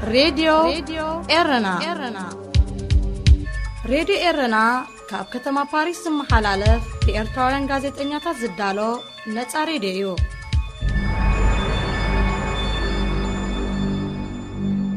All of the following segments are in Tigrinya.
راديو إيرنا راديو إيرنا كاب كتما باريس محلالة في إرتوان غازت إنياتا زدالو نتس راديو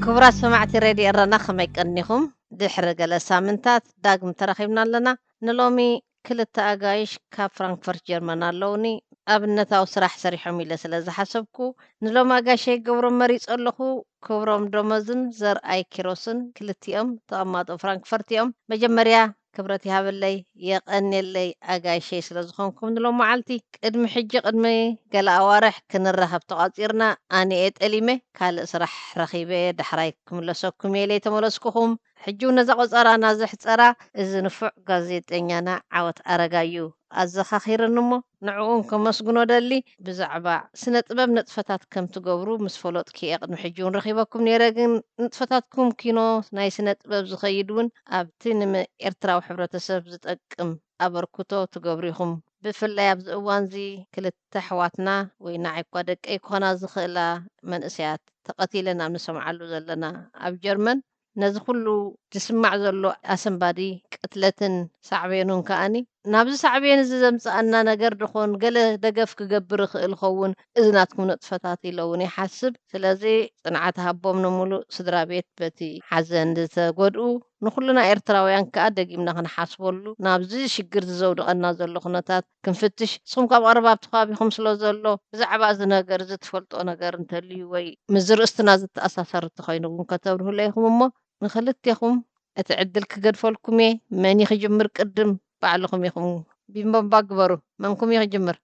كبرات سمعتي راديو إيرنا خميك أنيهم دحر جلسة منتات داقم ترخيبنا لنا نلومي كل التأجايش كفرانكفورت جرمان اللوني أبنتا وسرح سريحهم إلى سلازة حسبكو نلوم أجاشي قبرم مريض ألخو كبرم دومزن زر أي كيروسن كلتيام تأمات فرانكفورتيام مجمريا كبرتي هابلي يقني اللي أجاشي سلازخونكم نلوم معلتي قدم حجة قدمي قال أوارح كن الرهب تقاطيرنا أني إتقليمي كال سرح رخيبة دحرايكم لسوكم يلي تمولسكم حجونا زقوز أرانا زحت أرا إذن نفع غازيتينيانا عوت أرقايو أزخا خير النمو نعوهم كمسقنو دالي بزعبا سنة طباب نطفتات كم تقبرو مسفولوت كي أقدم حجون رخيبكم نيراغن نطفتاتكم كينو ناي سنة طباب زخيدون أبتين إرتراو حبرة سب زتأكم أبركوتو تقبريهم بفلا يبز أوانزي كل التحواتنا وينعي قادك أي كونا زخيلا من إسيات تقتيلنا نسمع له زلنا أب جرمن نز كله تسمع زلو أسنبادي قتلتن صعبينون كأني نابز صعبين زمس أننا نجر دخون قله دقف كجبر الخون إذناتكم نطفتاتي لوني حسب سلازي صنعتها بوم نمولو صدرا بيت بتي حزن دزا قدو نخلنا إرتراويان كأدق إمنا نحاسبولو نابزي شجر زود أنا زلو خناتات كنفتش سخم كاب أرباب تخابي خمس لو زلو زعبا زنا قرزت فلت أنا قرنت اللي وي مزر استنازت أساسر تخينو كتبره ليهم نخلت يخم أتعدل كقد فولكمي ماني خجمر قدم بعلكم يخم بيم باكبرو منكم يخجمر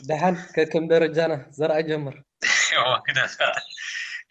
دحان كم درجانا زرع جمر كده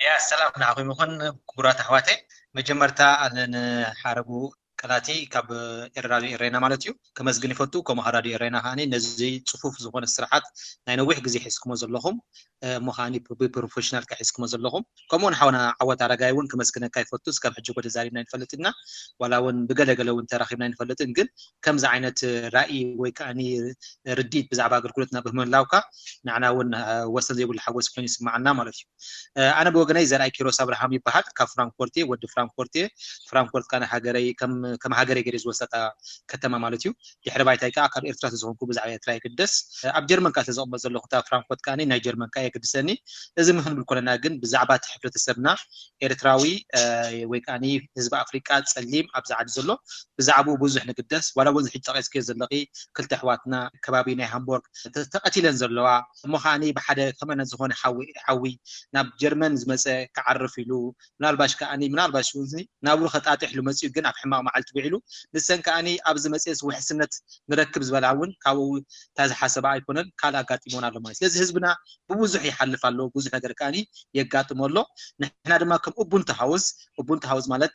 يا سلام نعم يكون كبرات أحواتي مجمرتا أن حاربو كلاتي كاب إرادي إرينا مالتيو كما زغني فتو كما هرادي إرينا هاني نزي صفوف زغون السرحات ناينو ويح غزي حسكم زلهم مخاني بروفيشنال كحسكم زلهم كمون حونا عوات عرقايون كما زغني كاي فتوس كاب حجو قد زارينا نفلتنا ولا ون بقلقلو انت راخبنا نفلتن قل كم زعينة رأي ويكاني رديد بزعبا قلقلتنا بهمن لاوكا نعنا ون وصل زي والحوس كون يسمعنا مالتيو أنا بوجناي زرع كيروس أبراهام يبحث كفرانكفورتي ود فرانكفورت كان حجري كم حجري جريز وسطا كتما مالتيو يحرب عيتايكا كاب إرترا تزهونكو بزعية تراي قدس أب جرمن كاتزوم بزلو ختا فرانكفورت كاني ناي جرمن كاي قدسني لازم هن بالكلنا جن بزعبات حفلة السبنا إرتراوي ويكاني حزب أفريقيا تسليم أبزعد زلو بزعبو بوزح نقدس ولا وزح يتقيس كيز اللقي كل تحواتنا كبابينا هامبورغ تقتيلن زلوا مخاني بحدا كمان زهون حوي ناب جرمن زمسه كعرف له منالباش كاني منالباش وزني نابو خطاطح له مسيو جن اب حماق معلت بيعلو نسن كاني ابز مسيس وحسنت نركب زبلاون كاو تاز حسب ايكونن كالا غاطيمونا له مايس لذي حزبنا بوزح يحلف له بوزح ነገር كاني يغاطمو له نحنا دما كم ابونت هاوس مالت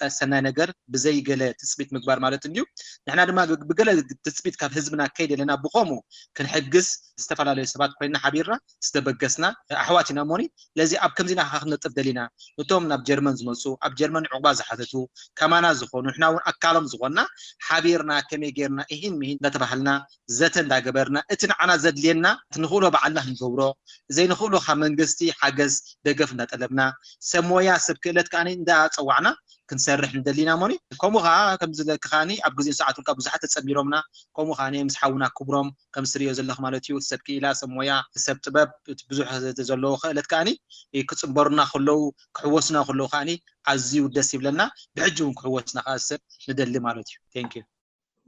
سناي ነገር بزي ገለ تثبيت مغبار مالت እንዲሁ نحنا دما بገለ تثبيت كاف حزبنا كيد لنا بقومو كنحجز استفላለዩ ሰባት ኮይና حبيرنا استبغسنا احواتنا موني لذي اب كمزينا نطف دلينا نتوم ناب جرمن زمصو اب جرمن عقبا زحتتو كمانا زخونو احنا ون اكالم زغنا حبيرنا كمي غيرنا اهين مهين دتبحلنا زتن داغبرنا اتن عنا زدلينا تنخولو بعلنا نغبرو زي نخولو خمنغستي حجز دغفنا طلبنا سمويا سبكلت كاني ندا صوعنا كنسرح ندلينا موني كومو كم زلك خاني اب غزي ساعات كاب بزحت تصميرومنا كومو خاني مسحونا كبروم كم سريو زلخ مالتيو سبكي لا سمويا سب طبب بزح زلو خلت كاني كصبرنا خلو كحوسنا خلو خاني عزيو دس يبلنا بحجون كحوسنا خاسر ندلي مالتيو ثانك يو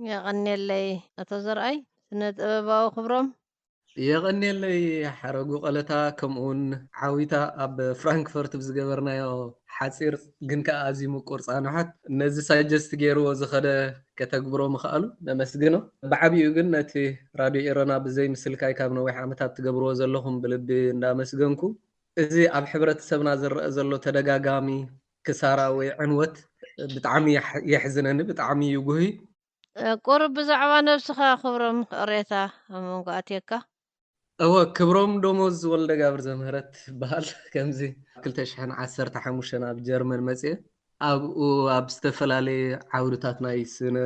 يا غني اللي أتزرعي سنة أباو خبرم يغني اللي حرقو قلتا كمون عاويتا اب فرانكفورت بزغبرنايو حصير جن كازيمو قرصانحت نزي ساجست غيرو زخده كتغبرو مخالو نمسغنو بعبيو جن نتي راديو إيرنا بزي مسلكاي كاب نوح عمتات تغبرو زلهم بلبي نامسغنكو ازي اب حبرت سبنا زرق زلو تدغاغامي كسارا وي عنوت بتعمي يحزنني بتعمي يغوي قرب بزعبا نفسها خبرم قريتا من قاتيكا هو كبروم دوموز ولد قابر زمهرت بحال كمزي كلتا شحن 15 بجرمن مصي اب استفلالي عودتات ناي سنه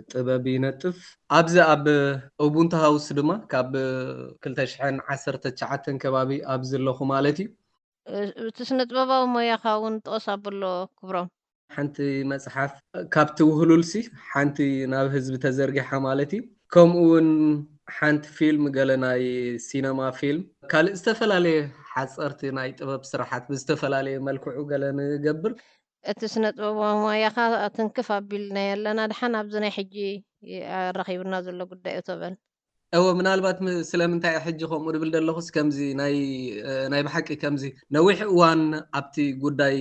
طبب ينطف ابز اب اوبونت هاوس دما كاب كلتا شحن 19 كبابي ابز لخو مالتي تسنطباباዊ ሞያኻ እውን ጥቕስ ኣበሎ ክብሮም ሓንቲ መጽሓፍ ካብቲ ውህሉልሲ ሓንቲ ናብ ህዝቢ ተዘርጊሓ ማለት እዩ ከምኡ እውን ሓንቲ ፊልም ገለ ናይ ሲነማ ፊልም ካልእ ዝተፈላለየ ሓፀርቲ ናይ ጥበብ ስራሓት ብዝተፈላለየ መልክዑ ገለ ንገብር እቲ ስነጥበባዊ ሞያኻ ትንክፍ ኣቢልና ኣለና ድሓን ኣብዚ ናይ ሕጂ ረኺብና ዘሎ ጉዳይ እተበል እወ ምናልባት ስለምንታይ ሕጂ ከምኡ ድብል ዘለኹስ ከምዚ ናይ ብሓቂ ከምዚ ነዊሕ እዋን ኣብቲ ጉዳይ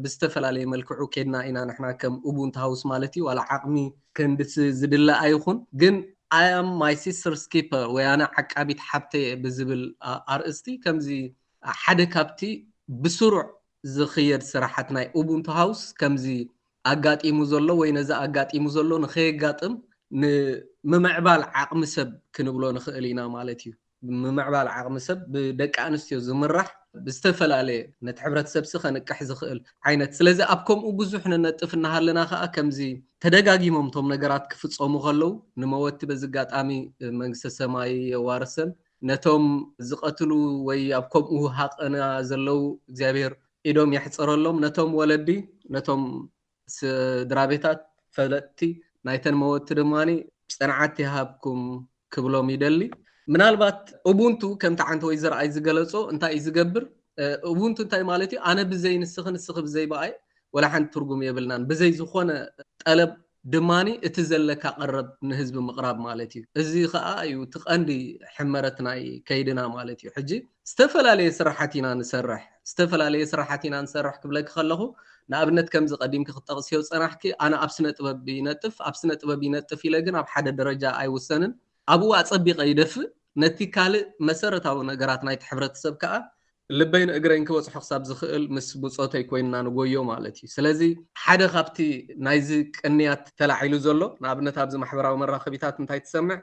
ብዝተፈላለየ መልክዑ ኬድና ኢና ንሕና ከም ኡቡንቱ ሃውስ ማለት እዩ ዋላ ዓቕሚ ክንድስ ዝድለ ኣይኹን ግን I am my sister's keeper ወይ ኣነ ዓቃቢት ሓብተይ ብዝብል ኣርእስቲ ከምዚ ሓደ ካብቲ ብስሩዕ ዝኽየድ ስራሓት ናይ ኡቡንቱ ሃውስ ከምዚ ኣጋጢሙ ዘሎ ወይ ነዚ ኣጋጢሙ ዘሎ ንኸየጋጥም ንምዕባል ዓቕሚ ሰብ ክንብሎ ንኽእል ኢና ማለት እዩ ምምዕባል ዓቕሚ ሰብ ብደቂ ኣንስትዮ ዝምራሕ ብዝተፈላለየ ነቲ ሕብረተሰብ ከንቅሕ ዝኽእል ዓይነት ስለዚ ኣብ ከምኡ ብዙሕ ነነጥፍ እናሃለና ከዓ ከምዚ ተደጋጊሞም ቶም ነገራት ክፍፀሙ ከለው ንመወቲ በዚ ኣጋጣሚ መንግስቲ ሰማይ የዋርሰን ነቶም ዝቐትሉ ወይ ኣብ ከምኡ ሃቐና ዘለው እግዚኣብሔር ኢዶም የሕፅረሎም ነቶም ወለዲ ነቶም ስድራቤታት ፈለጥቲ ናይተን መወቲ ድማኒ ፅንዓት ይሃብኩም ክብሎም ይደሊ ምናልባት ኡቡንቱ ከምቲ ዓንቲ ወይ ዝረኣይ ዝገለጾ እንታይ እዩ ዝገብር ኡቡንቱ እንታይ ማለት እዩ ኣነ ብዘይ ንስኺ ብዘይ በኣይ ወላ ሓንቲ ትርጉም የብልናን ብዘይ ዝኾነ ጠለብ ድማኒ እቲ ዘለካ ቀረብ ንህዝቢ ምቕራብ ማለት እዩ እዚ ከዓ እዩ ትቐንዲ ሕመረት ናይ ከይድና ማለት እዩ ሕጂ ዝተፈላለየ ስራሓት ኢና ንሰርሕ ክብለክ ከለኹ ንኣብነት ከምዚ ቀዲምኪ ክጠቕስዮ ፀናሕኪ ኣነ ኣብ ስነ ጥበብ ይነጥፍ ኢለ ግን ኣብ ሓደ ደረጃ ኣይውሰንን ኣብኡ ኣፀቢቐ ይደፍእ ነቲ ካልእ መሰረታዊ ነገራት ናይቲ ሕብረተሰብ ከዓ ልበይን እግረይን ክበፅሖ ክሳብ ዝኽእል ምስ ብፆተይ ኮይንና ንጎዮ ማለት እዩ ስለዚ ሓደ ካብቲ ናይዚ ቅንያት ተላዒሉ ዘሎ ንኣብነት ኣብዚ ማሕበራዊ መራኸቢታት እንታይ ትሰምዕ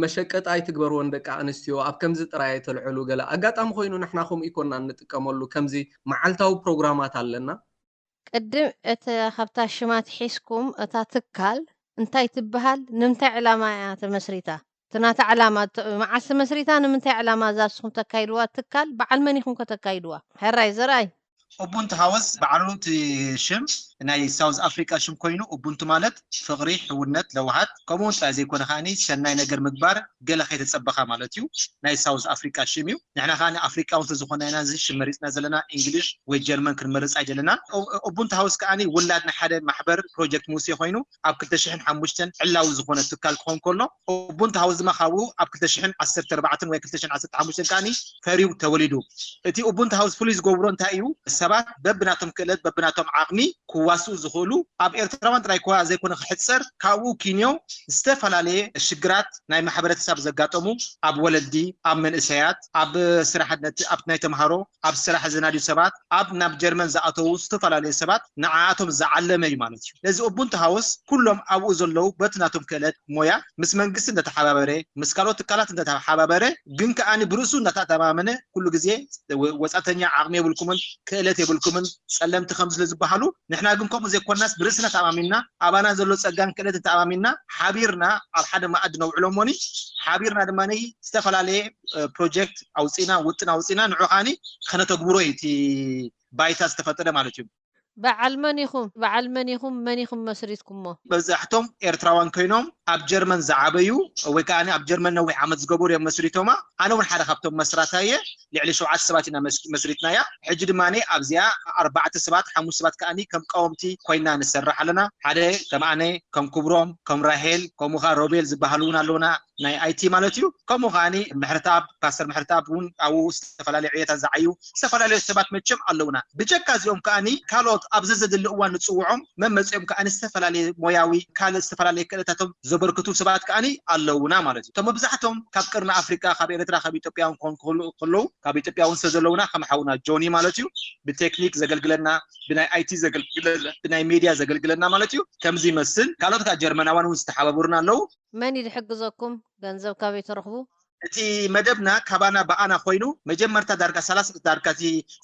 መሸቀጣይ ትግበርዎን ደቂ ኣንስትዮ ኣብ ከምዚ ጥራይ ተልዕሉ ገለ ኣጋጣሚ ኮይኑ ንሕና ከምኡ ኢኮና እንጥቀመሉ ከምዚ መዓልታዊ ፕሮግራማት ኣለና ቅድም እቲ ካብታ ሽማት ሒዝኩም እታ ትካል እንታይ ትበሃል ንምንታይ ዕላማ እያ ተመስሪታ ትናታ ዕላማ መዓስ ተመስሪታ ንምንታይ ዕላማ ዛስኩም ተካይድዋ ትካል በዓል መን ኢኹም ከተካይድዋ ሕራይ ዘራይ ኡቡንቱ ሃውስ በዓሉ እቲ ሽም ናይ ሳውዝ ኣፍሪካ ሽም ኮይኑ ኡቡንቱ ማለት ፍቕሪ ሕውነት ለውሃት ከምኡውን ጥራይ ዘይኮነ ከዓኒ ሰናይ ነገር ምግባር ገለ ከይተፀበኻ ማለት እዩ ናይ ሳውዝ ኣፍሪካ ሽም እዩ ንሕና ከዓኒ ኣፍሪካውንቲ ዝኾነ ኢና እዚ ሽም መሪፅና ዘለና እንግሊሽ ወይ ጀርመን ክንመርፅ ኣይደለና ኡቡንቱ ሃውስ ከዓኒ ውላድ ናይ ሓደ ማሕበር ፕሮጀክት ሙሴ ኮይኑ ኣብ 2005 ዕላዊ ዝኾነ ትካል ክኾን ከሎ ኡቡንቱ ሃውስ ድማ ካብኡ ኣብ 2014 ወይ 2015 ከዓኒ ፈሪው ተወሊዱ እቲ ኡቡንቱ ሃውስ ፍሉይ ዝገብሮ እንታይ እዩ ሰባት በብናቶም ክእለት በብናቶም ዓቕሚ ክዋስኡ ዝኽእሉ ኣብ ኤርትራውያን ጥራይ እኳ ዘይኮነ ክሕፀር ካብኡ ኪንዮ ዝተፈላለየ ሽግራት ናይ ማሕበረተሰብ ዘጋጠሙ ኣብ ወለዲ ኣብ መንእሰያት ኣብ ስራሕነት ኣብ ናይ ተምሃሮ ኣብ ስራሕ ዝናድዩ ሰባት ኣብ ናብ ጀርመን ዝኣተዉ ዝተፈላለዩ ሰባት ንዓኣቶም ዝዓለመ እዩ ማለት እዩ ነዚ ኡቡንቱ ሃውስ ኩሎም ኣብኡ ዘለው በትናቶም ክእለት ሞያ ምስ መንግስቲ እንዳተሓባበረ ምስ ካልኦት ትካላት እንዳተሓባበረ ግን ከዓኒ ብርእሱ እንዳተኣተማመነ ኩሉ ግዜ ወፃተኛ ዓቕሚ የብልኩምን ክእለት የብልኩምን ጸለምቲ ከም ዝባሃሉ ንሕና ግን ከምኡ ዘይኮናስ ብርእስና ተኣማሚንና ኣባና ዘሎ ፀጋን ክእለትን ተኣማሚንና ሓቢርና ኣብ ሓደ ማኣዲ ነውዕሎሞኒ ሓቢርና ድማኒ ዝተፈላለየ ፕሮጀክት ኣውፂና ውጥን ኣውፂና ንዑኻኒ ከነተግብሮ እቲ ባይታ ዝተፈጠረ ማለት እዩ በዓል መን ኢኹም መን ኢኹም መስሪትኩሞ መብዛሕቶም ኤርትራውያን ኮይኖም ኣብ ጀርመን ዝዓበዩ ወይ ከዓኒ ኣብ ጀርመን ነዊሕ ዓመት ዝገበሩ እዮም መስሪቶማ ኣነ እውን ሓደ ካብቶም መስራታየ ልዕሊ 7 ሰባት ኢና መስሪትናያ ሕጂ ድማኒ ኣብዚኣ 4 ሰባት 5 ሰባት ከዓኒ ከም ቀወምቲ ኮይና ንሰርሕ ኣለና ሓደ ከም ኣነ ከም ክብሮም ከም ራሄል ከምኡ ከዓ ሮቤል ዝበሃሉ እውን ኣለውና ናይ አይቲ ማለት እዩ ከምኡ ከዓኒ ምሕረታብ ፓስተር ምሕረታብ እውን ኣብኡ ዝተፈላለዩ ዕየታት ዝዓዩ ዝተፈላለዩ ሰባት መቸም ኣለውና ብጀካ እዚኦም ከዓኒ ካልኦት ኣብዚ ዘድሊ እዋን ንፅውዖም መመፅኦም ከዓኒ ዝተፈላለዩ ሞያዊ ካልእ ዝተፈላለዩ ክእለታቶም ዘበርክቱ ሰባት ከዓኒ ኣለውና ማለት እዩ እቶም መብዛሕቶም ካብ ቅርሚ ኣፍሪካ ካብ ኤርትራ ካብ ኢትዮጵያ ክኾኑ ከለዉ ካብ ኢትዮጵያ እውን ስለዘለውና ከም ሓውና ጆኒ ማለት እዩ ብቴክኒክ ዘገልግለና ብናይ አይቲ ዘገልግለና ብናይ ሚድያ ዘገልግለና ማለት እዩ ከምዚ ይመስል ካልኦት ከዓ ጀርመናውያን እውን ዝተሓባበሩና ኣለዉ መን ይሕግዘኩም ገንዘብ ካበይ ትረኽቡ እቲ መደብና ካባና በአና ኮይኑ መጀመርታ ዳርጋ 30 ዳርጋ እቲ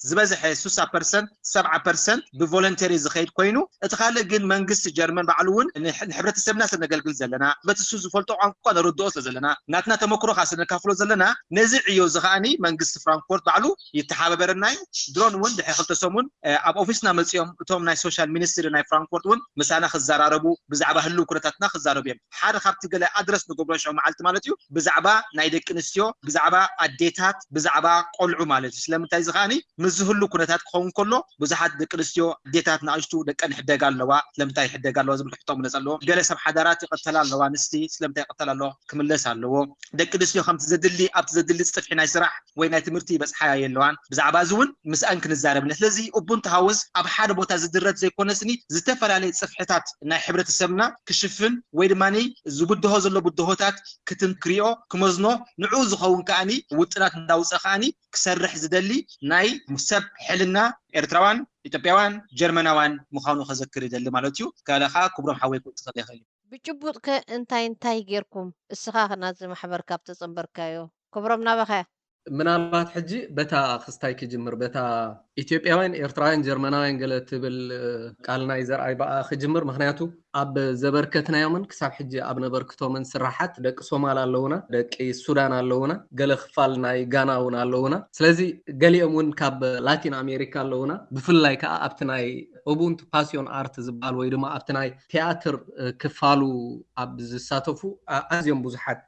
ዝበዝሐ 60% 70% ብቮለንተሪ ዝኸይድ ኮይኑ እቲ ካልእ ግን መንግስቲ ጀርመን ባዕሉ እውን ንሕብረተሰብና ስነገልግል ዘለና በትሱ ዝፈልጦ ቋንቋ ነርድኦ ስለዘለና ናትና ተመክሮ ካስነካፍሎ ዘለና ነዚ ዕዮ ዝኸኣኒ መንግስቲ ፍራንክፎርት ባዕሉ ይተሓባበረናይ ድሮን እውን ድሕሪ 2 ሰሙን ኣብ ኦፊስና መፅኦም እቶም ናይ ሶሻል ሚኒስትሪ ናይ ፍራንክፎርት እውን ምሳና ክዘራረቡ ብዛዕባ ህልው ኩነታትና ክዛረቡ እዮም ሓደ ካብቲ ገለ ኣድረስ ንገብሮ ሸው መዓልቲ ማለት እዩ ብዛዕባ ናይ ደቂ ኣንስትዮ ብዛዕባ ኣዴታት ብዛዕባ ቆልዑ ማለት እዩ ስለምንታይ ዝኸኣኒ ምስ ህልው ኩነታት ክኸውን ከሎ ብዙሓት ደቂ ኣንስትዮ ኣዴታት ንኣሽቱ ደቀን ይሕደጋ ኣለዋ ስለምንታይ ይሕደጋ ኣለዋ ዝብል ሕቶ ምለፅ ኣለዎ ገለ ሰብ ሓዳራት ይቐተላ ኣለዋ ንስቲ ስለምንታይ ይቐተላ ኣለዎ ክምለስ ኣለዎ ደቂ ኣንስትዮ ከምቲ ዘድሊ ኣብቲ ዘድሊ ፅፍሒ ናይ ስራሕ ወይ ናይ ትምህርቲ ይበፅሓያ የለዋን ብዛዕባ እዚ እውን ምስኣን ክንዛረብ ስለዚ ኡቡንቱ ሃውስ ኣብ ሓደ ቦታ ዝድረት ዘይኮነስኒ ዝተፈላለዩ ፅፍሕታት ናይ ሕብረተሰብና ክሽፍን ወይ ድማኒ ዝጉድሆ ዘሎ ጉድሆታት ክትንክሪኦ ክመዝኖ ንዑ ዝኸውን ከኣኒ ውጥናት እንዳውፅእ ከኣኒ ክሰርሕ ዝደሊ ናይ ሰብ ሕልና ኤርትራውያን ኢትዮጵያውያን ጀርመናውያን ምዃኑ ከዘክር ይደሊ ማለት እዩ ካለኻ ክብሮም ሓወይ ክውፅእ ይኽእል ብጭቡጥ እንታይ ጌርኩም እስኻ ናዚ ማሕበር ካብ ተፀምበርካዮ ክብሮም ናበኸያ ምናልባት ሕጂ በታ ክስታይ ክጅምር በታ ኢትዮጵያውያን ኤርትራውያን ጀርመናውያን ገለ ትብል ቃል ናይ ዘርኣይ በኣ ክጅምር ምክንያቱ ኣብ ዘበርከትናዮምን ክሳብ ሕጂ ኣብ ነበርክቶምን ስራሓት ደቂ ሶማል ኣለውና ደቂ ሱዳን ኣለውና ገለ ክፋል ናይ ጋና እውን ኣለውና ስለዚ ገሊኦም እውን ካብ ላቲን ኣሜሪካ ኣለውና ብፍላይ ከዓ ኣብቲ ናይ ኡቡንቱ ፓሲዮን ኣርት ዝበሃል ወይ ድማ ኣብቲ ናይ ቲያትር ክፋሉ ኣብ ዝሳተፉ ኣዝዮም ብዙሓት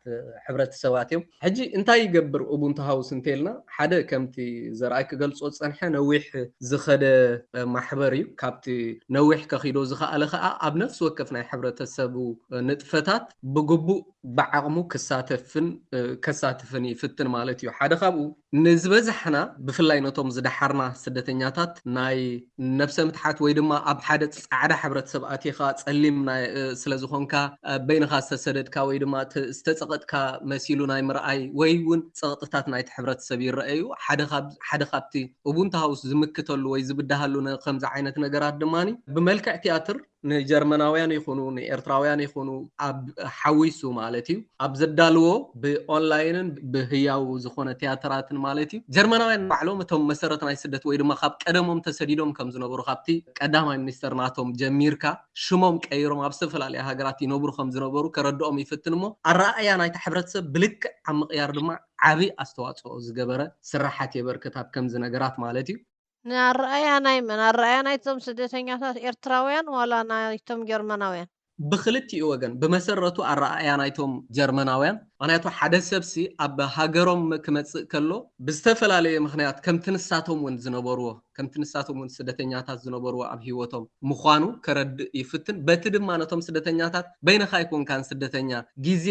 ሕብረተሰባት እዮም ሕጂ እንታይ ይገብር ኡቡንቱ ሃውስ እንተልና ሓደ ከምቲ ዘርኣይ ክገልጾ ፀንሐ ነዊሕ ዝኸደ ማሕበር እዩ ካብቲ ነዊሕ ከኺዶ ዝኸኣለ ከዓ ኣብ ነፍሲ ወከፍ ናይ ሕብረተሰቡ ንጥፈታት ብግቡእ ብዓቕሙ ከሳትፍን ይፍትን ማለት እዩ ሓደ ካብኡ ንዝበዛሕና ብፍላይ ነቶም ዝደሓርና ስደተኛታት ናይ ነፍሰ ምትሓት ወይ ድማ ኣብ ሓደ ጻዕዳ ሕብረተሰብ ኣቲኻ ጸሊም ስለዝኾንካ በይንኻ ዝተሰደድካ ወይ ድማ ዝተጸቐጥካ መሲሉ ናይ ምርኣይ ወይ እውን ጸቕጥታት ናይቲ ሕብረተሰብ ይረአዩ ሓደ ካብቲ ኡቡንቱ ሃውስ ዝምክተሉ ወይ ዝብዳሃሉ ከምዚ ዓይነት ነገራት ድማኒ ብመልክዕ ቲያትር ንጀርመናውያን ይኹኑ ንኤርትራውያን ይኹኑ ኣብ ሓዊሱ ማለት እዩ ኣብ ዘዳልዎ ብኦንላይንን ብህያው ዝኾነ ቲያትራትን ማለት እዩ ጀርመናውያን ባዕሎም እቶም መሰረት ናይ ስደት ወይ ድማ ካብ ቀደሞም ተሰዲዶም ከም ዝነበሩ ካብቲ ቀዳማይ ሚኒስተር ናቶም ጀሚርካ ሽሞም ቀይሮም ኣብ ዝተፈላለዩ ሃገራት ይነብሩ ከም ዝነበሩ ከረድኦም ይፍትን እሞ ኣረኣእያ ናይቲ ሕብረተሰብ ብልክዕ ኣብ ምቕያር ድማ ዓብይ ኣስተዋፅኦ ዝገበረ ስራሓት የበርክት ኣብ ከምዚ ነገራት ማለት እዩ ንኣረኣያ ናይቶም ስደተኛታት ኤርትራውያን ዋላ ናይቶም ጀርመናውያን ብክልቲኡ ወገን ብመሰረቱ ኣረኣያ ናይቶም ጀርመናውያን ምክንያቱ ሓደ ሰብሲ ኣብ ሃገሮም ክመፅእ ከሎ ብዝተፈላለየ ምክንያት ከምቲ ንሳቶም እውን ዝነበርዎ ከምቲ ንሳቶም እውን ስደተኛታት ዝነበርዎ ኣብ ሂወቶም ምዃኑ ከረድእ ይፍትን በቲ ድማ ነቶም ስደተኛታት በይንኻ ይኮንካን ስደተኛ ግዜ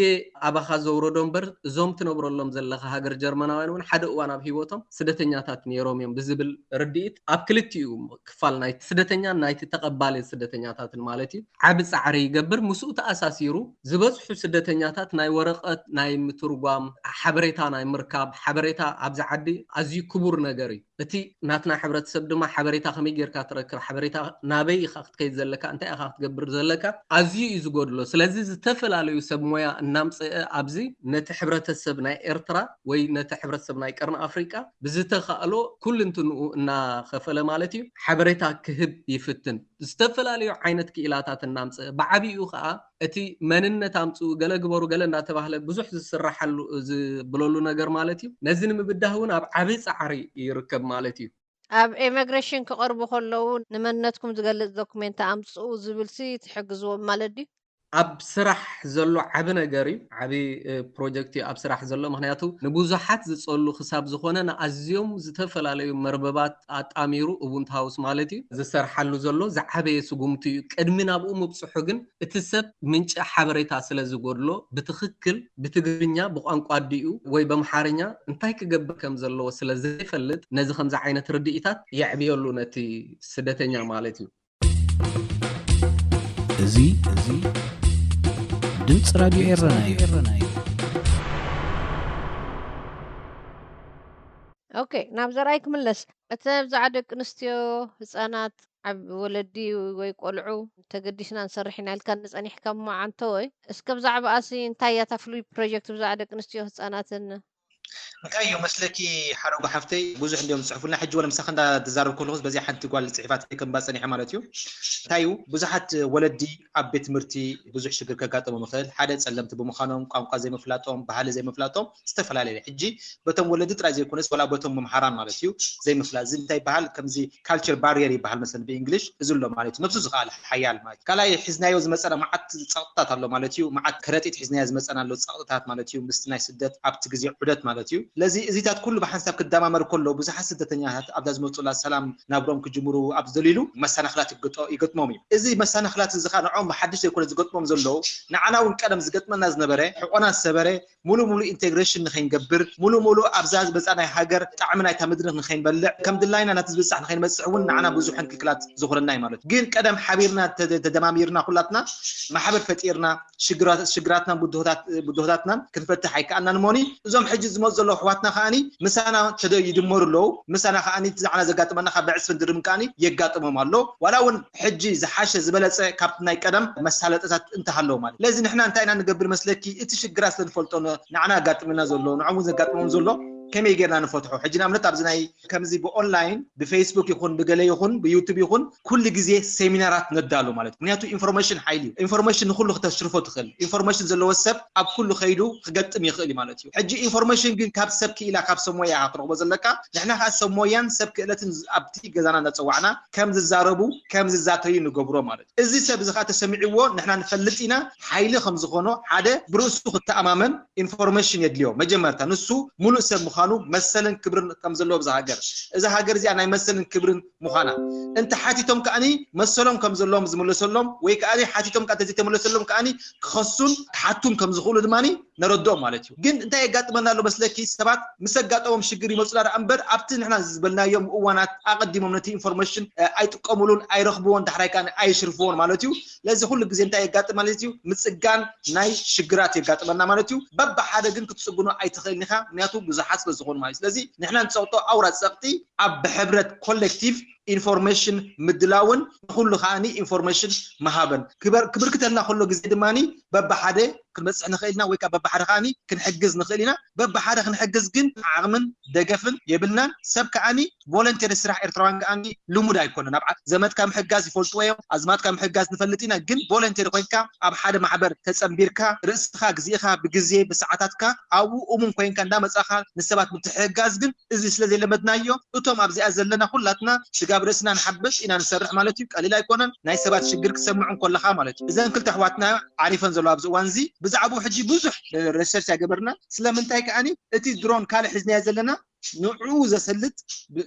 ኣባኻ ዘውረዶ እምበር እዞም ትነብረሎም ዘለኻ ሃገር ጀርመናውያን እውን ሓደ እዋን ኣብ ሂወቶም ስደተኛታት ነይሮም እዮም ብዝብል ርድኢት ኣብ ክልቲኡ ክፋል ናይቲ ስደተኛን ናይቲ ተቐባሊ ስደተኛታትን ማለት እዩ ዓብ ፃዕሪ ይገብር ምስኡ ተኣሳሲሩ ዝበዝሑ ስደተኛታት ናይ ወረቐት ናይ ምትርጓም ሓበሬታ ናይ ምርካብ ሓበሬታ ኣብዚ ዓዲ ኣዝዩ ክቡር ነገር እዩ እቲ ናትና ሕብረተሰብ ድማ ሓበሬታ ከመይ ጌርካ ትረክብ ሓበሬታ ናበይ ኢኻ ክትከይድ ዘለካ እንታይ ኢኻ ክትገብር ዘለካ ኣዝዩ እዩ ዝጎድሎ ስለዚ ዝተፈላለዩ ሰብ ሞያ እናምፅአ ኣብዚ ነቲ ሕብረተሰብ ናይ ኤርትራ ወይ ነቲ ሕብረተሰብ ናይ ቀርኒ ኣፍሪቃ ብዝተኻእሎ ኩሉ እንትንኡ እናኸፈለ ማለት እዩ ሓበሬታ ክህብ ይፍትን ዝተፈላለዩ ዓይነት ክኢላታት እናምፅአ ብዓብይኡ ከዓ እቲ መንነት ኣምፅኡ ገለ ግበሩ ገለ እናተባህለ ብዙሕ ዝስራሓሉ ዝብለሉ ነገር ማለት እዩ ነዚ ንምብዳህ እውን ኣብ ዓብይ ፃዕሪ ይርከብ ማለት እዩ ኣብ ኢሚግሬሽን ክቐርቡ ከለዉ ንመንነትኩም ዝገልጽ ዶክሜንት ኣምፅኡ ዝብልሲ ትሕግዝዎም ማለት ድዩ ኣብ ስራሕ ዘሎ ዓብ ነገር እዩ ዓብ ፕሮጀክት ኣብ ስራሕ ዘሎ ምክንያቱ ንብዙሓት ዝፀሉ ክሳብ ዝኾነ ንኣዝዮም ዝተፈላለዩ መርበባት ኣጣሚሩ ኡቡንቱ ሃውስ ማለት እዩ ዝሰርሓሉ ዘሎ ዝዓበየ ስጉምቲ እዩ ቅድሚ ናብኡ ምብፅሑ ግን እቲ ሰብ ምንጭ ሓበሬታ ስለ ዝጎድሎ ብትክክል ብትግርኛ ብቋንቋ ድኡ ወይ በምሓርኛ እንታይ ክገብር ከም ዘለዎ ስለ ዘይፈልጥ ነዚ ከምዚ ዓይነት ርድኢታት የዕብየሉ ነቲ ስደተኛ ማለት እዩ እዚ ድምፅ ራድዮ ኤረና እዩ ኦኬ ናብ ዘርኣይ ክምለስ እቲ ብዛዕባ ደቂ ኣንስትዮ ህፃናት عب ولدي ويقولعو تقديشنا نسرحنا الكان نصني حكم مع عنتوي اسكب زعب اسي انتايا تفلوي بروجكت بزعدك نستيو هصاناتن نكايو مسلكي حرق حفتي بوزح اليوم صحفنا حج ولا مسخنا تزارب كل بزي حنت قال صحيفات كم باصني حمالتيو تايو بزحت ولدي عبيت مرتي بزح شجر كقاطم مخل حدا صلمت بمخانهم قامقا زي مفلاطهم بحال زي مفلاطهم استفلالي حجي بتم ولدي طرا زي كونس ولا بتم ممحران مالتيو زي مفلاز انتي بحال كمزي كالتشر بارير بحال مثلا بالانجلش ازلو مالتيو نفسه زقال حيال مالتي كلاي حزنايو زمصنا معت صقطات الله مالتيو معت كرتيت حزنايو زمصنا له صقطات مالتيو مستناي سدت ابت غزي عدت مالتيو لذي ازيتات كله بحسب كدامامر كله بزح سدتنيات ابداز مصلا سلام نابروم كجمرو ابزليلو مسانخلات يقطموم ازي مسانخلات زخانعوم بحدش يكون زقطموم زلو نعنا ونقدم زقطمنا زنبره حقنا السبره مولو انتجريشن نخنجبر مولو ابزاز بصاناي هاجر طعمنا تمدرخ نخنبلع كم دلاينا نتزبصح نخنمصحون نعنا بزحن كلات زخرناي مالت جين قدم حبيرنا تدماميرنا كلاتنا محبر فتيرنا شجراتنا بدوهاتنا كنفتح كأننا نموني زوم حج زمزلو حواتنا خاني مسانا تدو يدمر له مسانا خاني تزعنا زقاطمنا خبعس فندرم كاني يقاطمهم الله ولاون حجي زحاشه زبلص كابتنا يقدم مسالطات انتحلو مال لازم نحنا انتينا نقبر مسلكي اتشجراس لنفلطون نعنا قاطمنا زلو نعمو زقاطمهم زلو كم يجينا نفتحه حجنا من تابزناي كمزي بأونلاين بفيسبوك يكون بجلي يكون بيوتيوب يكون كل جزء سيمينارات ندالو مالت منياتو إنفورميشن حيلي إنفورميشن كله تشرفه تخل إنفورميشن زلوا السب أب كله خيدو خجت ميخلي مالتيو حجي إنفورميشن جن كاب سبك إلى كاب سمويا عقرب وزلكا نحنا هالسمويان سبك إلى أبتي جزانا نتوعنا كم زاربو كم زاتين نجبرو مالت إزاي سب زخات السمعيو نحنا نفلتينا حيلي خمس خونو حدا بروسو خت أمامن إنفورميشن يدليو مجمرتا نسو ملو سب خانو مثلا كبرن كم زلوا بزهاجر إذا هاجر زي أنا مثلا كبرن مخانا أنت حاتيتهم كأني مثلهم كم زلوا مزملسلهم ويكأني حاتيتهم كأنت زيت ملسلهم كأني خصون حاتم كم زخول دماني نردهم مالتيو جن أنت يقات منا له بس لكي سبات مسجات أو مشجري مسؤول أمبر أبتن إحنا زبلنا يوم وانات أقدم منتي إنفورميشن أي تقاملون أي رخبون دحري كان أي شرفون مالتيو لازم كل جزء أنت يقات مالتيو مسجان ناي شجرات يقات منا مالتيو بب حدا جن كتسجنوا أي تخيلنها نياتو بزحات بزخون مالتيو لازم نحنا نصوتو أوراد سقطي أب حبرة كولكتيف إنفورميشن مدلاون كل خاني إنفورميشن مهابن كبر كتلنا كله جزء دماني بب حدا كنبصح نخيلنا ويكا بب حدا خاني كنحجز نخيلنا بب حدا كنحجز جن عغمن دقفن يبلنا سب كأني فولنتير سرح إرتران كأني لمودا يكون نبع زمات كام حجاز يفولتويا أزمات كام حجاز نفلتينا جن فولنتير كوينكا أب حدا محبر تسأمبيركا رأسخا جزيخا بجزية بساعاتكا أو أمم كوينكا دامت أخا نسبات متحجاز جن إذا سلزي لمدنايو أتوم أبزي أزلنا كلاتنا برسنا نحبش إن نسرح مالتي قليل يكونن ناي سبات شجر كسمعون كل خا مالتي إذا كل تحواتنا عارفين زلوا وانزي بزعبو حجي بزح ريسيرش جبرنا سلام انتي كأني اتي درون كال حزني زلنا نعوز سلت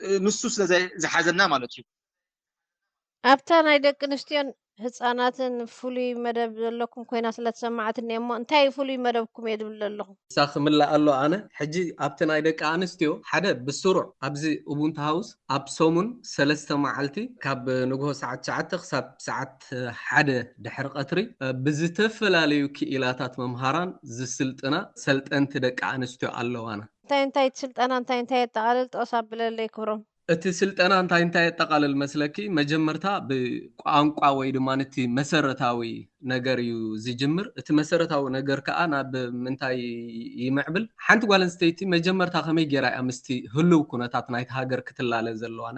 نصوص زي حزنا مالتي أبتنا يدك نستيان هتصاناتن فولي مدب لكم كوينا سلت سمعت النيمو انتي فولي مدبكم يدبل لكم ساخ من لا الله أنا حجي أبتنا يدك أنستيو حدا بسرعة أبزي أبونت هاوس أبسومن سلسة معلتي كاب نجوه ساعات تخسب ساعات حدا دحر قطري بزتفل عليو كإلاتات ممهران زسلتنا سلت أنت دك أنستيو الله أنا انتي تسلت أنا انتي تقاللت أصاب للي كبرم እቲ ስልጠና እንታይ የጠቃልል መስለኪ መጀመርታ ብቋንቋ ወይ ድማ ነቲ መሰረታዊ ነገር እዩ ዝጅምር እቲ መሰረታዊ ነገር ከዓ ናብ ምንታይ ይምዕብል ሓንቲ ጓል ኣንስተይቲ መጀመርታ ከመይ ጌራ ኣምስቲ ህልው ኩነታት ናይቲ ሃገር ክትላለ ዘለዋ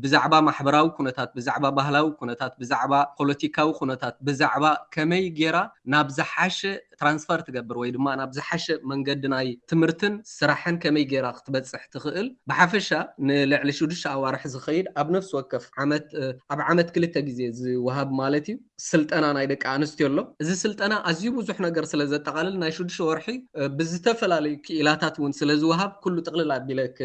ብዛዕባ ማሕበራዊ ኩነታት ብዛዕባ ባህላዊ ኩነታት ብዛዕባ ፖለቲካዊ ኩነታት ብዛዕባ ከመይ ጌራ ናብ ዝሓሸ ትራንስፈር ትገብር ወይ ድማ ናብ ዝሓሸ መንገዲ ናይ ትምህርትን ስራሕን ከመይ ጌራ ክትበፅሕ ትኽእል ብሓፈሻ ንልዕሊ 6 ኣዋርሕ ዝኸይድ ኣብ ነፍሲ ወከፍ ኣብ ዓመት 2 ግዜ ዝወሃብ ማለት እዩ ስልጠና ናይ ደቂ ኣንስትዮ ኣሎ እዚ ስልጠና ኣዝዩ ብዙሕ ነገር ስለ ዘጠቃልል ናይ 6 ወርሒ ብዝተፈላለዩ ክኢላታት እውን ስለ ዝወሃብ ኩሉ ጥቕልል ኣቢለክ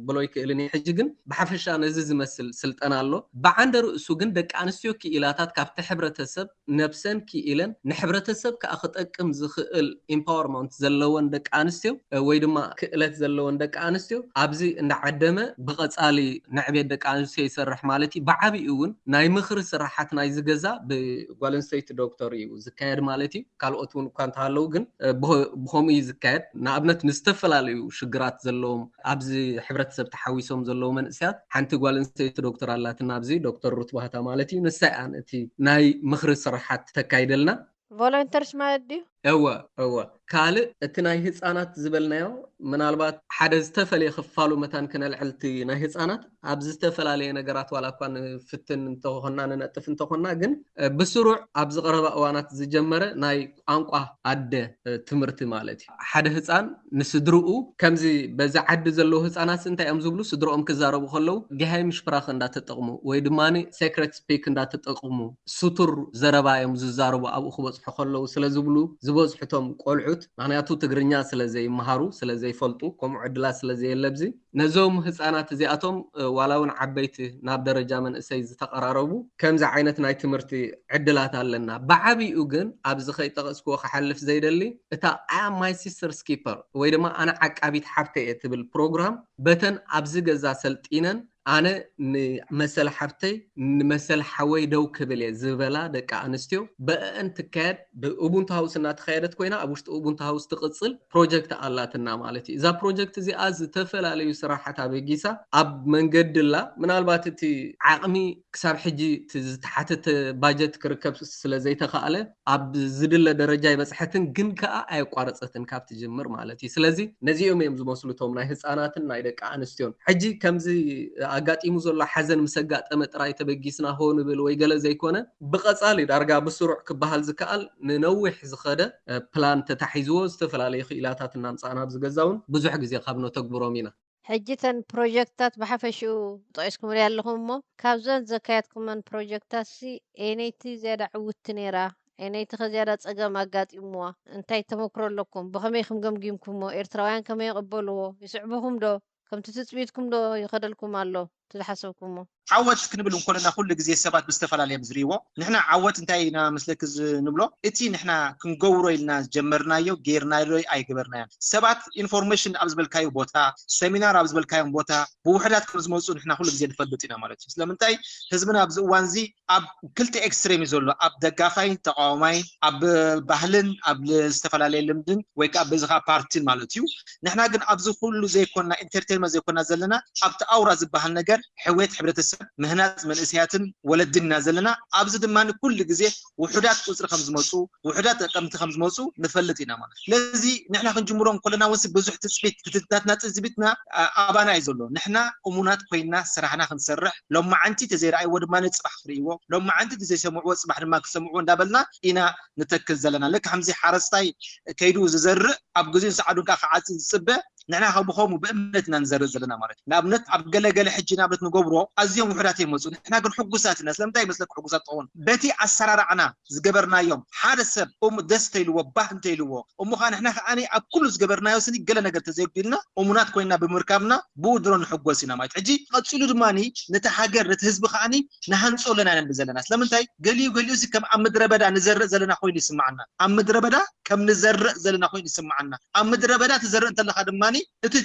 ብሎ ይክእልኒ ሕጂ ግን ብሓፈሻ ነዚ ዝመስል ስልጠና ኣሎ ብዓንደ ርእሱ ግን ደቂ ኣንስትዮ ክኢላታት ካብቲ ሕብረተሰብ ነብሰን ክኢለን ንሕብረተሰብ ከዓ ክጠቅም ዝኽእል ኢምፓወርመንት ዘለወን ደቂ ኣንስትዮ ወይ ድማ ክእለት ዘለወን ደቂ ኣንስትዮ ኣብዚ እንዳዓደመ ብቐፃሊ ንዕቤት ደቂ ኣንስትዮ ይሰርሕ ማለት እዩ ብዓብይ እውን ናይ ምኽሪ ስራሓት ናይ ዝገዛ ብጓል ኣንስተይቲ ዶክተር ዶክተር እዩ ዝካየድ ማለት እዩ ካልኦት እውን እኳ እንተሃለዉ ግን ብኸምኡ እዩ ዝካየድ ንኣብነት ንዝተፈላለዩ ሽግራት ዘለዎም ኣብዚ ሕብረተሰብ ተሓዊሶም ዘለዉ መንእስያት ሓንቲ ጓል ኣንስተይቲ ዶክተር ኣላትና ኣብዚ ዶክተር ሩት ባህታ ማለት እዩ ንሳ እያ እቲ ናይ ምኽሪ ስራሓት ተካይደልና ቮለንተርስ ማለት ድዩ እወ ካልእ እቲ ናይ ህፃናት ዝበልናዮ ምናልባት ሓደ ዝተፈለየ ክፋሉ መታን ክነልዕልቲ ናይ ህፃናት ኣብዚ ዝተፈላለየ ነገራት ዋላ እኳ ንፍትን እንተኾና ንነጥፍ እንተኾና ግን ብስሩዕ ኣብዚ ቀረባ እዋናት ዝጀመረ ናይ ቋንቋ ኣደ ትምህርቲ ማለት እዩ ሓደ ህፃን ንስድርኡ ከምዚ በዛ ዓዲ ዘለዉ ህፃናት እንታይ እዮም ዝብሉ ስድሮኦም ክዛረቡ ከለዉ ጊሃይ ምሽፍራኽ እንዳተጠቕሙ ወይ ድማኒ ሴክሬት ስፒክ እንዳተጠቕሙ ሱቱር ዘረባ እዮም ዝዛረቡ ኣብኡ ክበፅሑ ከለዉ ስለዝብሉ ዝበዝሕቶም ቆልዑት ምክንያቱ ትግርኛ ስለዘይመሃሩ ስለዘይፈልጡ ከምኡ ዕድላት ስለዘየለብዚ ነዞም ህፃናት እዚኣቶም ዋላ እውን ዓበይቲ ናብ ደረጃ መንእሰይ ዝተቀራረቡ ከምዚ ዓይነት ናይ ትምህርቲ ዕድላት ኣለና ብዓብኡ ግን ኣብዚ ከይጠቐስክዎ ክሓልፍ ዘይደሊ እታ አም ማይ ሲስተርስ ኪፐር ወይ ድማ ኣነ ዓቃቢት ሓፍተይ እየ ትብል ፕሮግራም በተን ኣብዚ ገዛ ሰልጢነን ኣነ ንመሰል ሓፍተይ ንመሰል ሓወይ ደው ክብል እየ ዝበላ ደቂ ኣንስትዮ በአን ትካየድ ብኡቡንቱ ሃውስ እናተካየደት ኮይና ኣብ ውሽጢ ኡቡንቱ ሃውስ ትቕፅል ፕሮጀክት ኣላትና ማለት እዩ እዛ ፕሮጀክት እዚኣ ዝተፈላለዩ ስራሓት ኣበጊሳ ኣብ መንገድላ ምናልባት እቲ ዓቕሚ ክሳብ ሕጂ ዝተሓተተ ባጀት ክርከብ ስለዘይተኸኣለ ኣብ ዝድለ ደረጃ ይበፅሐትን ግን ከዓ ኣይቋረፀትን ካብቲ ጅምር ማለት እዩ ስለዚ ነዚኦም እዮም ዝመስሉቶም ናይ ህፃናትን ናይ ደቂ ኣንስትዮን ሕጂ ከምዚ ኣጋጢሙ ዘሎ ሓዘን ምስ ኣጋጠመ ጥራይ ተበጊስና ሆን ብል ወይ ገለ ዘይኮነ ብቐፃሊ ዳርጋ ብስሩዕ ክበሃል ዝከኣል ንነዊሕ ዝኸደ ፕላን ተታሒዝዎ ዝተፈላለዩ ክኢላታት እናምፃእና ብዝገዛውን ብዙሕ ግዜ ካብ ነተግብሮም ኢና ሕጂተን ፕሮጀክታት ብሓፈሽኡ ጠቂስኩምልያ ኣለኹም እሞ ካብዘን ዘካየድኩመን ፕሮጀክታት ሲ ኤነይቲ ዝያዳ ዕውቲ ነይራ ኤነይቲ ከዝያዳ ፀገም ኣጋጢምዋ እንታይ ተመክሮ ኣለኩም ብኸመይ ከም ገምጊምኩሞ ኤርትራውያን ከመይ ይቕበልዎ ይስዕብኹም ዶ ከምቲ ትፅቢትኩም ዶ ይኸደልኩም ኣሎ ትዝሓሰብኩሞ ዓወት ክንብል እንኮለና ኩሉ ግዜ ሰባት ብዝተፈላለየ ዝሪእዎ ንሕና ዓወት እንታይ ኢና መስለክ ንብሎ እቲ ንሕና ክንገብሮ ኢልና ጀመርናዮ ጌርናዮ ኣይገበርናዮ ሰባት ኢንፎርሜሽን ኣብ ዝበልካዮ ቦታ ሰሚናር ኣብ ዝበልካዮ ቦታ ብውሕዳት ከም ዝመፁ ንሕና ኩሉ ግዜ ንፈልጥ ኢና ማለት እዩ ስለምንታይ ህዝብና ኣብዚ እዋን እዚ ኣብ ክልተ ኤክስትሪም ዘሎ ኣብ ደጋፋይ ተቃዋማይ ኣብ ባህልን ኣብ ዝተፈላለየ ልምድን ወይ ከዓ በዝኻ ፓርቲን ማለት እዩ ንሕና ግን ኣብዚ ኩሉ ዘይኮንና ኢንተርቴይንመንት ዘይኮንና ዘለና ኣብቲ ኣውራ ዝበሃል ነገር ሕዌት ሕብረተሰብ ምህናት መንእስያትን ወለድና ዘለና ኣብዚ ድማ ኩሉ ግዜ ውሕዳት ቁፅሪ ከም ዝመፁ ውሕዳት ጠቀምቲ ከም ዝመፁ ንፈልጥ ኢና ማለት ስለዚ ንሕና ክንጅምሮም ኮለና ወንስ ብዙሕ ትፅቢት ክትታትና ፅቢትና ኣባና እዩ ዘሎ ንሕና እሙናት ኮይና ስራሕና ክንሰርሕ ሎማዓንቲ ተዘይረኣይዎ ድማ ንፅባሕ ክርእይዎ ሎማዓንቲ ተዘይሰምዕዎ ፅባሕ ድማ ክሰምዕዎ እንዳበልና ኢና ንተክል ዘለና ልክ ከምዚ ሓረስታይ ከይዱ ዝዘርእ ኣብ ግዜን ሰዓዱን ክዓፅድ ዝፅበ ንሕና ከምኡ ብእምነት ኢና ንዘርእ ዘለና ማለት ንኣብነት ኣብ ገለገለ ሕጂ ንኣብነት ንገብሮ ኣዝዮም ውሕዳት ይመፁ ንሕና ግን ሕጉሳት ኢና ስለምንታይ ይመስለክ ሕጉሳት ትኸውን በቲ ኣሰራርዓና ዝገበርናዮም ሓደ ሰብ ደስ እንተይልዎ ባህ እንተይልዎ እሞ ከዓ ንሕና ከዓኒ ኣብ ኩሉ ዝገበርናዮ ስኒ ገለ ነገር ተዘይጉድልና እሙናት ኮይና ብምርካብና ብኡ ድሮ ንሕጎስ ኢና ማለት ሕጂ ቀፂሉ ድማኒ ነቲ ሃገር ነቲ ህዝቢ ከዓኒ ንሃንፆ ኣለና ኢና ንብል ዘለና ስለምንታይ ገሊኡ እዚ ከም ኣብ ምድረ በዳ ንዘርእ ዘለና ኮይኑ ይስማዓና ኣብ ምድረ በዳ ከም ንዘርእ ዘለና ኮይኑ ይስማዓና ኣብ ምድረ በዳ ትዘርእ እንተለካ ድማኒ እቲ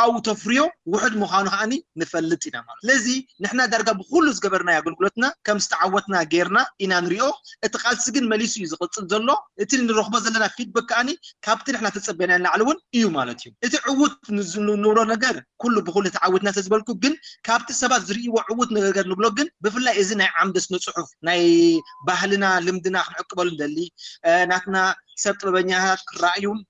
ኣው ተፍርዮ ውሕድ ምዃኑ ከዓኒ ንፈልጥ ኢና ማለት ስለዚ ንሕና ዳርጋ ብኩሉ ዝገበርናዮ ኣገልግሎትና ከም ዝተዓወትና ጌርና ኢና ንሪኦ እቲ ቃልሲ ግን መሊሱ እዩ ዝቕፅል ዘሎ እቲ ንረኽቦ ዘለና ፊድባክ ከዓኒ ካብቲ ንሕና ተፀበና ንላዕሊ እውን እዩ ማለት እዩ እቲ ዕውት ንብሎ ነገር ኩሉ ብኩሉ ተዓዊትና ተዝበልኩ ግን ካብቲ ሰባት ዝርእይዎ ዕውት ነገር ንብሎ ግን ብፍላይ እዚ ናይ ዓምደ ስነ ፅሑፍ ናይ ባህልና ልምድና ክንዕቅበሉ ንደሊ ናትና ሰብ ጥበበኛታት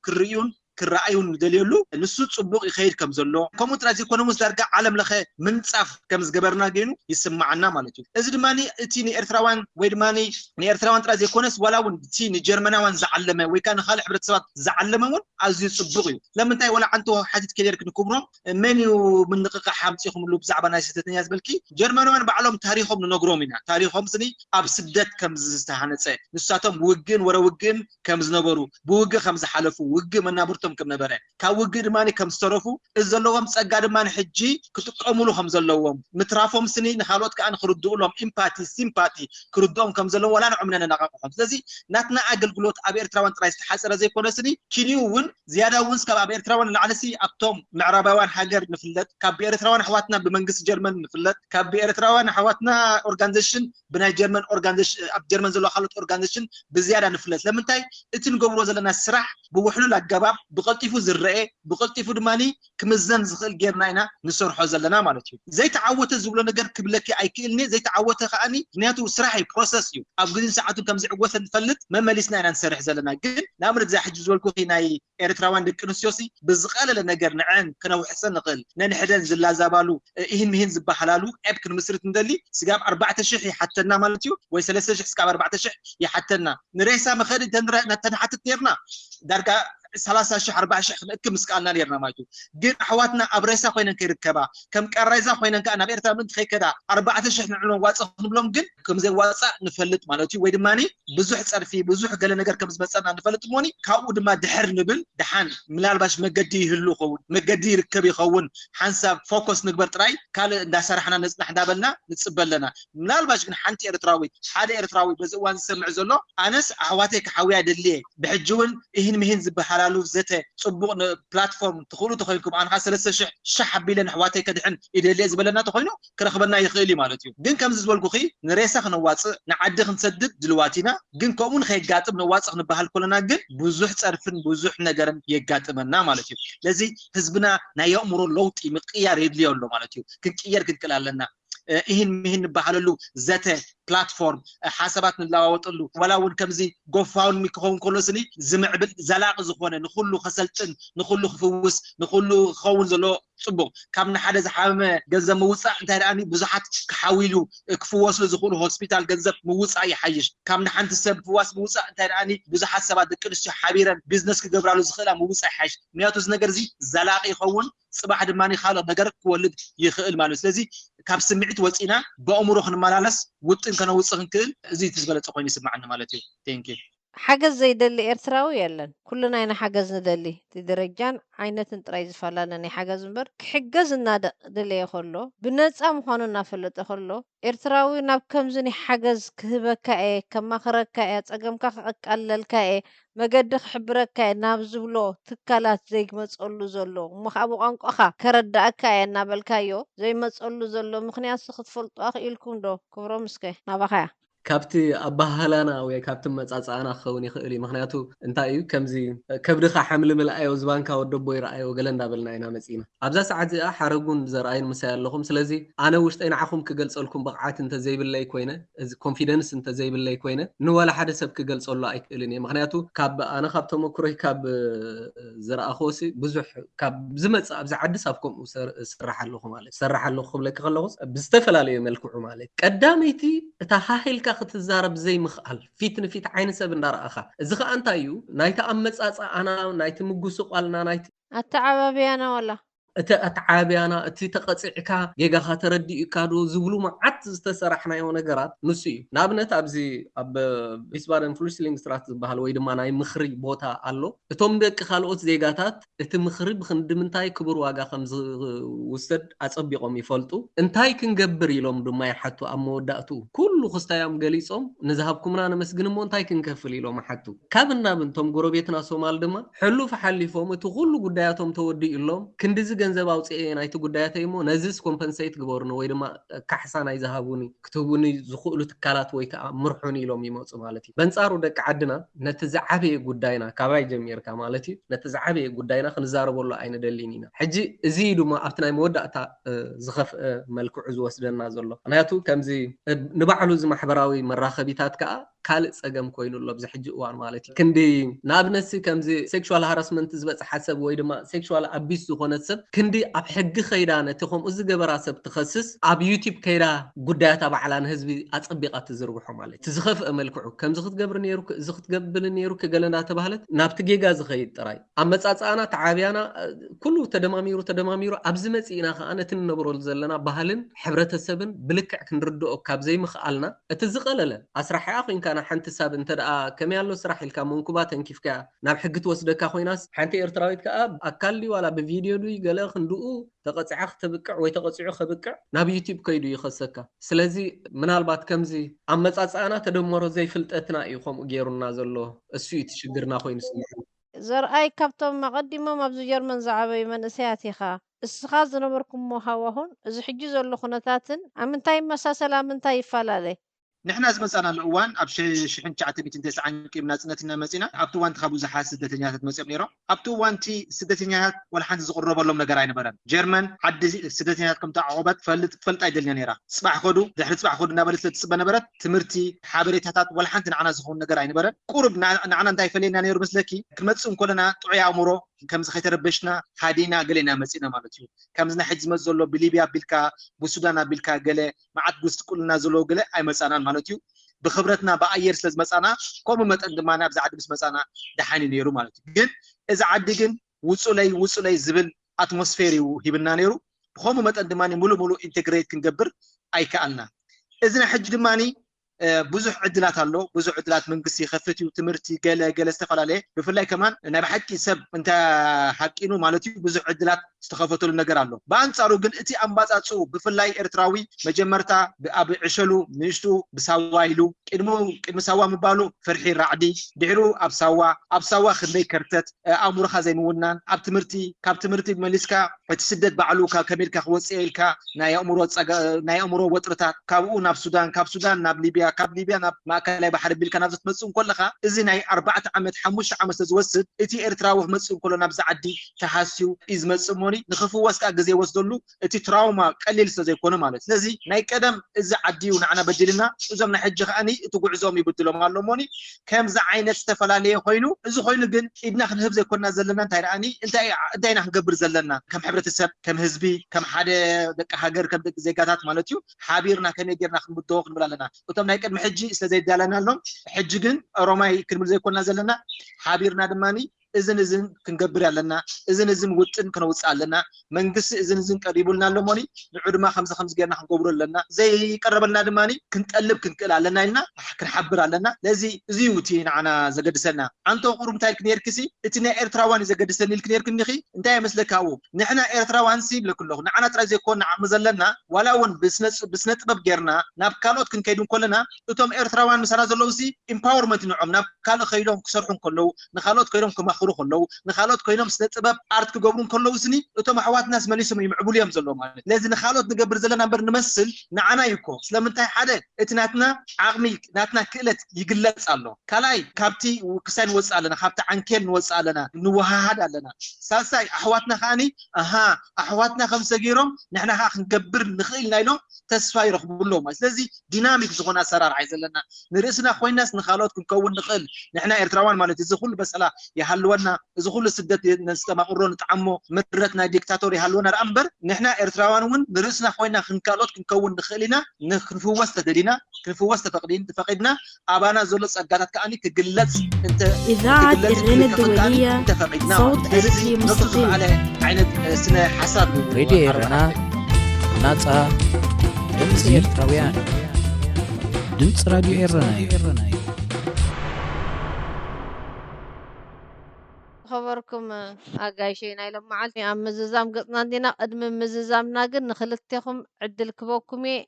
ክርእዩን ክረኣዩን ደልየሉ ንሱ ጽቡቕ ይኸይድ ከም ዘሎ ከምኡ ጥራይ ኢኮኖሚስ ዳርጋ ዓለም ለኸ ምንጻፍ ከም ዝገበርና ገይኑ ይስማዓና ማለት እዩ እዚ ድማኒ እቲ ንኤርትራውያን ወይ ድማኒ ንኤርትራውያን ጥራይ ኢኮኖሚስ ወላውን እቲ ንጀርመናውያን ዝዓለመ ወይ ከዓ ንኻልእ ሕብረተሰባት ዝዓለመ እውን ኣዝዩ ጽቡቕ እዩ ለምንታይ ወላ ዓንቶ ሓቲት ከይደርክ ንክብሮም መን እዩ ምንቅቃሕ ሓምፂኹምሉ ብዛዕባ ናይ ስደተኛ ዝብልኪ ጀርመናውያን ባዕሎም ታሪኾም ንነግሮም ኢና ታሪኾም ስኒ ኣብ ስደት ከም ዝተሃነፀ ንሳቶም ውግን ወረውግን ከም ዝነበሩ ብውግእ ከም ዝሓለፉ ውግእ መናብር ትምህርቶም ከም ነበረ ካብ ውግእ ድማኒ ከም ዝተረፉ እዘለዎም ፀጋ ድማኒ ሕጂ ክጥቀሙሉ ከም ዘለዎም ምትራፎም ስኒ ንኻልኦት ከዓ ንክርድኡሎም ኢምፓቲ ሲምፓቲ ክርድኦም ከም ዘለዎም ወላ ንዕምነ ነናቃቅሖም ስለዚ ናትና ኣገልግሎት ኣብ ኤርትራውያን ጥራይ ዝተሓፀረ ዘይኮነ ስኒ ኪንዩ እውን ዝያዳ እውን ካብ ኣብ ኤርትራውያን ላዕለሲ ኣብቶም ምዕራባውያን ሃገር ንፍለጥ ካብ ኤርትራውያን ኣሕዋትና ብመንግስቲ ጀርመን ንፍለጥ ካብ ኤርትራውያን ኣሕዋትና ኦርጋናይዜሽን ብናይ ጀርመን ኦርጋናይዜሽን ኣብ ጀርመን ዘሎ ካልኦት ኦርጋናይዜሽን ብዝያዳ ንፍለጥ ለምንታይ እቲ ንገብሮ ዘለና ስራሕ ብውሕሉል ኣገባብ ብቀልጢፉ ዝረአ ብቀልጢፉ ድማኒ ክምዘን ዝኽእል ጌርና ኢና ንሰርሖ ዘለና ማለት እዩ ዘይተዓወተ ዝብሎ ነገር ክብለኪ ኣይክእልኒ ዘይተዓወተ ከዓኒ ምክንያቱ ስራሕ ፕሮሰስ እዩ ኣብ ግዜን ሰዓቱን ከም ዝዕወተ ንፈልጥ መመሊስና ኢና ንሰርሕ ዘለና ግን ንኣብነት እዛ ሕጂ ዝበልኩ ናይ ኤርትራውያን ደቂ ኣንስትዮሲ ብዝቀለለ ነገር ንዕን ክነውሕሰን ንኽእል ነንሕደን ዝላዛባሉ ይህን ዝበሃላሉ ዕብ ክንምስርት እንደሊ ስጋብ 4000 ይሓተና ማለት እዩ ወይ 3000 ስጋብ 4000 ይሓተና ንሬሳ መኸዲ ተንሓትት ነርና ዳርጋ 30,000 40,000 ክንእክብ ምስቃልና ነርና ማለት እዩ ግን ኣሕዋትና ኣብ ሬሳ ኮይነን ከይርከባ ከም ቀራይዛ ኮይነን ከዓ ናብ ኤርትራ ምን ከይከዳ 4,000 ንዕኖ ዋፅእ ክንብሎም ግን ከም ዘይዋፅእ ንፈልጥ ማለት እዩ ወይ ድማኒ ብዙሕ ፀርፊ ብዙሕ ገለ ነገር ከም ዝመፀና ንፈልጥ ሞኒ ካብኡ ድማ ድሕር ንብል ድሓን ምናልባሽ መገዲ ይህሉ ይኸውን መገዲ ይርከብ ይኸውን ሓንሳብ ፎከስ ንግበር ጥራይ ካልእ እንዳሰራሕና ነፅናሕ እንዳበልና ንፅበለና ምናልባሽ ግን ሓንቲ ኤርትራዊ ሓደ ኤርትራዊ በዚ እዋን ዝሰምዕ ዘሎ ኣነስ ኣሕዋተይ ክሓውያ ድልየ ብሕጂ እውን ይህን ዝበሃል ላሉ ዘተ ጽቡቕ ፕላትፎርም ትኽእሉ ተኾይንኩም ኣንኻ 3,000 ሓቢለን ኣሕዋተይ ከድሕን ይደልየ ዝበለና ተኾይኑ ክረኽበና ይኽእል እዩ ማለት እዩ ግን ከምዚ ዝበልኩ ንሬሳ ክንዋፅእ ንዓዲ ክንሰድድ ድልዋት ኢና ግን ከምኡ ንኸይጋጥም ነዋፅእ ክንበሃል ኮለና ግን ብዙሕ ፀርፍን ብዙሕ ነገርን የጋጥመና ማለት እዩ ለዚ ህዝብና ናይ ኣእምሮ ለውጢ ምቅያር የድልዮ ኣሎ ማለት እዩ ክንቅየር ክንክእል ኣለና ይህን በሃለሉ ዘተ ፕላትፎርም ሓሳባት ንላዋወጥሉ ወላ እውን ከምዚ ጎፋውን ሚክኸውን ኮሎስኒ ዝምዕብል ዘላቂ ዝኾነ ንኹሉ ከሰልጥን ንኹሉ ክፍውስ ንኹሉ ክኸውን ዘሎ ጽቡቕ ካብ ንሓደ ዝሓመመ ገንዘብ ምውፃእ እንታይ ደኣኒ ብዙሓት ክሓዊሉ ክፍወስሉ ዝኽእሉ ሆስፒታል ገንዘብ ምውፃእ ይሓይሽ ካብ ንሓንቲ ሰብ ፍዋስ ምውፃእ እንታይ ደኣኒ ብዙሓት ሰባት ደቂ ኣንስትዮ ሓቢረን ቢዝነስ ክገብራሉ ዝኽእላ ምውፃእ ይሓይሽ ምክንያቱ እዚ ነገር እዚ ዘላቂ ይኸውን ጽባሕ ድማኒ ካልኦት ነገር ክወልድ ይኽእል ማለት ስለዚ ካብ ስምዒት ወፂና በአእምሮ ክንመላለስ ውጥን ከነውፅእ ክንክእል እዚ ትዝበለፀ ኮይኑ ይስማዓኒ ማለት እዩ ቴንክ ዩ ሓገዝ ዘይደሊ ኤርትራዊ የለን ኩልና ኢና ሓገዝ ንደሊ እቲ ደረጃን ዓይነትን ጥራይ ዝፈላለን ሓገዝ እምበር ክሕገዝ እናደለየ ከሎ ብነፃ ምዃኑ እናፈለጠ ከሎ ኤርትራዊ ናብ ከምዝኒ ሓገዝ ክህበካ እየ ከማኽረካ እየ ፀገምካ ክቐቃለልካ እየ መገዲ ክሕብረካ እየ ናብ ዝብሎ ትካላት ዘይመፀሉ ዘሎ እሞ ከዓ ብቋንቋኻ ከረዳእካ እየ እናበልካዮ ዘይመፀሉ ዘሎ ምክንያት ክትፈልጡ ኣኽኢልኩም ዶ ክብሮም እስከ ናባኸያ ካብቲ ኣባህላና ወይ ካብቲ መጻጻእና ክኸውን ይኽእል ምክንያቱ እንታይ እዩ ከምዚ ከብድኻ ሓምሊ ምልኣዮ ዝባንካ ወደቦ ይረኣዮ ገለ እንዳበልና ኢና መፂና ኣብዛ ሰዓት እዚኣ ሓረጉን ዘርኣይን ምሳይ ኣለኹም ስለዚ ኣነ ውሽጠይ ንዓኹም ክገልፀልኩም ብቕዓት እንተዘይብለይ ኮይነ እዚ ኮንፊደንስ እንተዘይብለይ ኮይነ ንወላ ሓደ ሰብ ክገልፀሉ ኣይክእልን እየ ምክንያቱ ካብ ኣነ ካብ ተመክሮይ ካብ ዝረኣኾሲ ብዙሕ ካብ ዝመፅእ ኣብዚ ዓዲ ሳብ ከምኡ ስራሕ ኣለኹ ማለት ስራሕ ኣለኹ ክብለኪ ከለኹስ ብዝተፈላለዩ መልክዑ ማለት ቀዳመይቲ እታ ሃሂልካ ክትዛረብ ዘይምኽኣል ፊት ንፊት ዓይነ ሰብ እንዳረኣኻ እዚ ከዓ እንታይ እዩ ናይቲ ኣመፃፅኣና ናይቲ ምጉስቋልና ናይቲ ኣተዓባብያና ወላ እቲ ኣተዓባብያና እቲ ተቐፂዕካ ጌጋኻ ተረዲእካ ዶ ዝብሉ መዓት ዝተሰራሕናዮ ነገራት ንሱ እዩ ንኣብነት ኣብዚ ኣብ ቪስባደን ፍሉስሊንግ ስትራት ዝበሃል ወይ ድማ ናይ ምኽሪ ቦታ ኣሎ እቶም ደቂ ካልኦት ዜጋታት እቲ ምኽሪ ብክንዲ ምንታይ ክቡር ዋጋ ከም ዝውሰድ ኣፀቢቖም ይፈልጡ እንታይ ክንገብር ኢሎም ድማ ይሓቱ ኣብ መወዳእቱ ኩሉ ክስታዮም ገሊፆም ንዝሃብኩምና ነመስግን እሞ እንታይ ክንከፍል ኢሎም ሓቱ ካብ እናብንቶም ጎረቤትና ሶማል ድማ ሕሉፍ ሓሊፎም እቲ ኩሉ ጉዳያቶም ተወዲኡሎም ክንዲ ገንዘብ ኣውፅኤ ናይቲ ጉዳያተይ እሞ ነዚስ ኮምፐንሴት ግበርኑ ወይ ድማ ካሕሳ ናይ ዝሃቡኒ ክትቡኒ ዝኽእሉ ትካላት ወይ ከዓ ምርሑን ኢሎም ይመፁ ማለት እዩ በንፃሩ ደቂ ዓድና ነቲ ዝዓበየ ጉዳይና ካባይ ጀሚርካ ማለት እዩ ነቲ ዝዓበየ ጉዳይና ክንዛረበሉ ኣይንደሊን ኢና ሕጂ እዚ ድማ ኣብቲ ናይ መወዳእታ ዝኸፍአ መልክዑ ዝወስደና ዘሎ ምክንያቱ ከምዚ ንባዕሉ ዝማሕበራዊ መራኸቢታት ከዓ ካልእ ፀገም ኮይኑሎ ኣብዚ ሕጂ እዋን ማለት እዩ ክንዲ ንኣብነት ከምዚ ሴክሹዋል ሃራስመንት ዝበፅሓ ሰብ ወይ ድማ ሴክሹዋል ኣቢስ ዝኾነ ሰብ ክንዲ ኣብ ሕጊ ከይዳ ነቲ ከምኡ ዝገበራ ሰብ ትኸስስ ኣብ ዩቲብ ከይዳ ጉዳያት ባዕላ ንህዝቢ ኣፀቢቓ ትዝርግሖ ማለት እቲ ዝኸፍአ መልክዑ ከምዚ ክትገብር ነይሩ እዚ ክትገብር ነይሩ ክገለ እንዳተባሃለት ናብቲ ጌጋ ዝኸይድ ጥራይ ኣብ መፃፅኣና ተዓብያና ኩሉ ተደማሚሩ ኣብዚ መፂና ከዓ ነቲ ንነብረሉ ዘለና ባህልን ሕብረተሰብን ብልክዕ ክንርድኦ ካብ ዘይምኽኣልና እቲ ዝቐለለ ኣስራሕያ ኮይንካ أنا حنت ساب أنت كم يالله سرح الكام منكبات إن كيف كا نبحق توصدك أخوي ناس حنتي إرتراويت كأب أكلي ولا بفيديو دوي قال خندقو تقطع تبكع ويتقطع خبكع نبي يوتيوب كيدو يخسكا سلازي من البات كمزي أما أنا تدمر زي فلتتنا يخم غيرنا زلوا السويت شجرنا أخوي نسمع زرأي كابتن مقدمة مبزو جرمن زعبي من سياتيخا እስኻ ዝነበርኩም ሃዋሁን እዚ ሕጂ ዘሎ ኩነታትን ኣብ ምንታይ መሳሰላ ምንታይ ይፈላለ نحن زمصانا الأوان أب شحن شعتي بيتين تسعين كيم ناسنتنا مزينا أبتو وانت خابو زحاس سدتنيات مزيب نيرو أبتو وانتي سدتنيات ولا حنت زقرب لهم نجارين برا جيرمان حد سدتنيات كم تعوبت فلت أيدلني نيرا صباح خدو دحرت صباح خدو نبرت لتسبنا برا تمرتي حابريت هتات ولا حنت نعنا زخون نجارين برا قرب نعنا داي فلينا نيرو مسلكي كلمتسم كلنا تعي عمره كم زخيت ربشنا هادينا قلنا مزينا مالتيو كم زنا حج مزولو بليبيا بيلكا بسودان بيلكا قلة ما عاد قست كلنا زلو قلة أي مسانا مالتيو بخبرتنا بأير سلز مسانا كم متقدمنا بزعد بس مسانا دحاني نيرو مالتيو جن إذا عدقن وصلي زبل أتموسفيري وهبنا نيرو بخم متقدماني ملو إنتجريت كنجبر أي كأننا إذا حج دماني بزح عدلات الله بزح عدلات من قصي خفتي وتمرتي قال استفعل عليه بفلاي كمان أنا بحكي سب أنت حكينه مالتي بزح عدلات استخفتوا للنجار الله بانصارو قل إتي أنباز أتصو بفلاي إرتراوي مجمرتا بأب عشلو نشتو بسوايلو كدمو سوا مبالو فرحي رعدي دعرو أبسوا خدمي كرتت أمور خزين ونان كاب تمرتي بمليسكا تسدد بعلو كميركا خوسيلكا ناي أمورو وطرتا كابو ناب سودان كاب سودان ناب ليبيا كاب ليبيا ناب ما كان لا بحر بيل كان نفس مسؤول كلها إذن هاي 4 عامات 5 عامات تزوسد إتي إرتراوه مسؤول كله نبز عدي تحاسيو إز مسؤولي نخفوا واسك أجزي وصدلو إتي تراوما قليل سزي كونه مالت لذي ناي كدم إز عدي ونعنا بدلنا إذا من حج خاني تقول عزومي بدلوا معلوموني كم زعينة استفلاليه خوينو إذا خوينو جن إبنا خن هبزي كنا زلنا تايراني أنت داينا نقبر زلنا كم حبرة السب كم حزبي كم حدا دك هاجر كم دك زيكاتات مالتيو حابيرنا كن يجرنا خن بدوق نبلالنا وتم نايك المحجي استزاي دالنا لهم حججن روماي كلمة زي كنا زلنا حابيرنا دماني إذن كنقبر علينا إذن وطن كنوص علينا منقص إذن قريبولنا لموني نعود ما 5 جيرنا حنقبر لنا زي قرب لنا دماني كنتقلب كنقل علينا لنا كنحبر علينا لذي زيوتين عنا زقدسنا انتو قرم تايل كنير كسي اتنا ايرتراوان زقدسني الكنير كنخي انتي مسلكاو نحنا ايرتراوان سيب لكله نعنا ترى زي كون عم زلنا ولا ون بسنت طبب جيرنا ناب كالوت كنكيدون كلنا اتوم ايرتراوان مسرا زلوسي امباورمنت نعم ناب كالو خيلهم كسرحون كلو نخالوت كيلهم كما خرو كلو نخالوت كيلهم سنت طبب ارت كغبرون كلو سني اتوم احوات ناس مليسهم يمعبول يم زلو مالك لازم نخالوت نقبر زلنا بر نمثل نعنا يكو سلامنتاي حدا اتناتنا عقمي ناتنا كلت يقلص الله كلاي كابتي وكسان وص علينا كابتي عنكل وص علينا نوهاد علينا ساساي احواتنا خاني احواتنا 5 جيرهم نحنا نقبر نخيل نايلو تسفا يرخبولهم ስለዚህ ዲናሚክ ዝኾነ አሰራር አይዘለና ንርእስና ኮይናስ ንኻሎት ክንከውን ንኽእል ንሕና ኤርትራውያን ማለት እዚ ኩሉ በሰላ ይሃልወና እዚ ኩሉ ስደት ነስተማቅሮ ንጣዕሞ ምድረት ናይ ዲክታቶር ይሃልወና እምበር ንሕና ኤርትራውያን እውን ንርእስና ኮይና ክንካሎት ክንከውን ንኽእል ኢና ንክንፍወስ ተደዲና ክንፍወስ ተፈቂድና አባና ዘሎ ጸጋታት ከአኒ ክግለጽ እንተ إذاعة الرين الدولية صوت أرسي مستقل على عينت سنة حساب راديو إيرنا ناصا دمز إيرتراويان دمز راديو إيرنا خبركم أجايشين إلى معلم عم مززام قطنا دينا قدم مززام ناقن نخلتكم عدل كبوكمي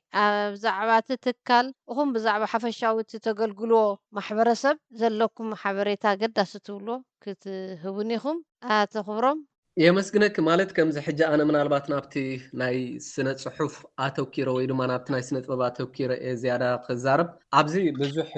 بزعبات تكال وهم بزعب حفشاوي تتقلقلوا محبرسب زلكم محبريتا قد ستولو كتهبونيهم تخبرهم يمسكنك مالت كم زحجة أنا من البات نابتي ناي سنة صحف أتوكيرو ويدو ما نابت ناي سنة بابا توكيرو زيادة قزارب عبزي بزح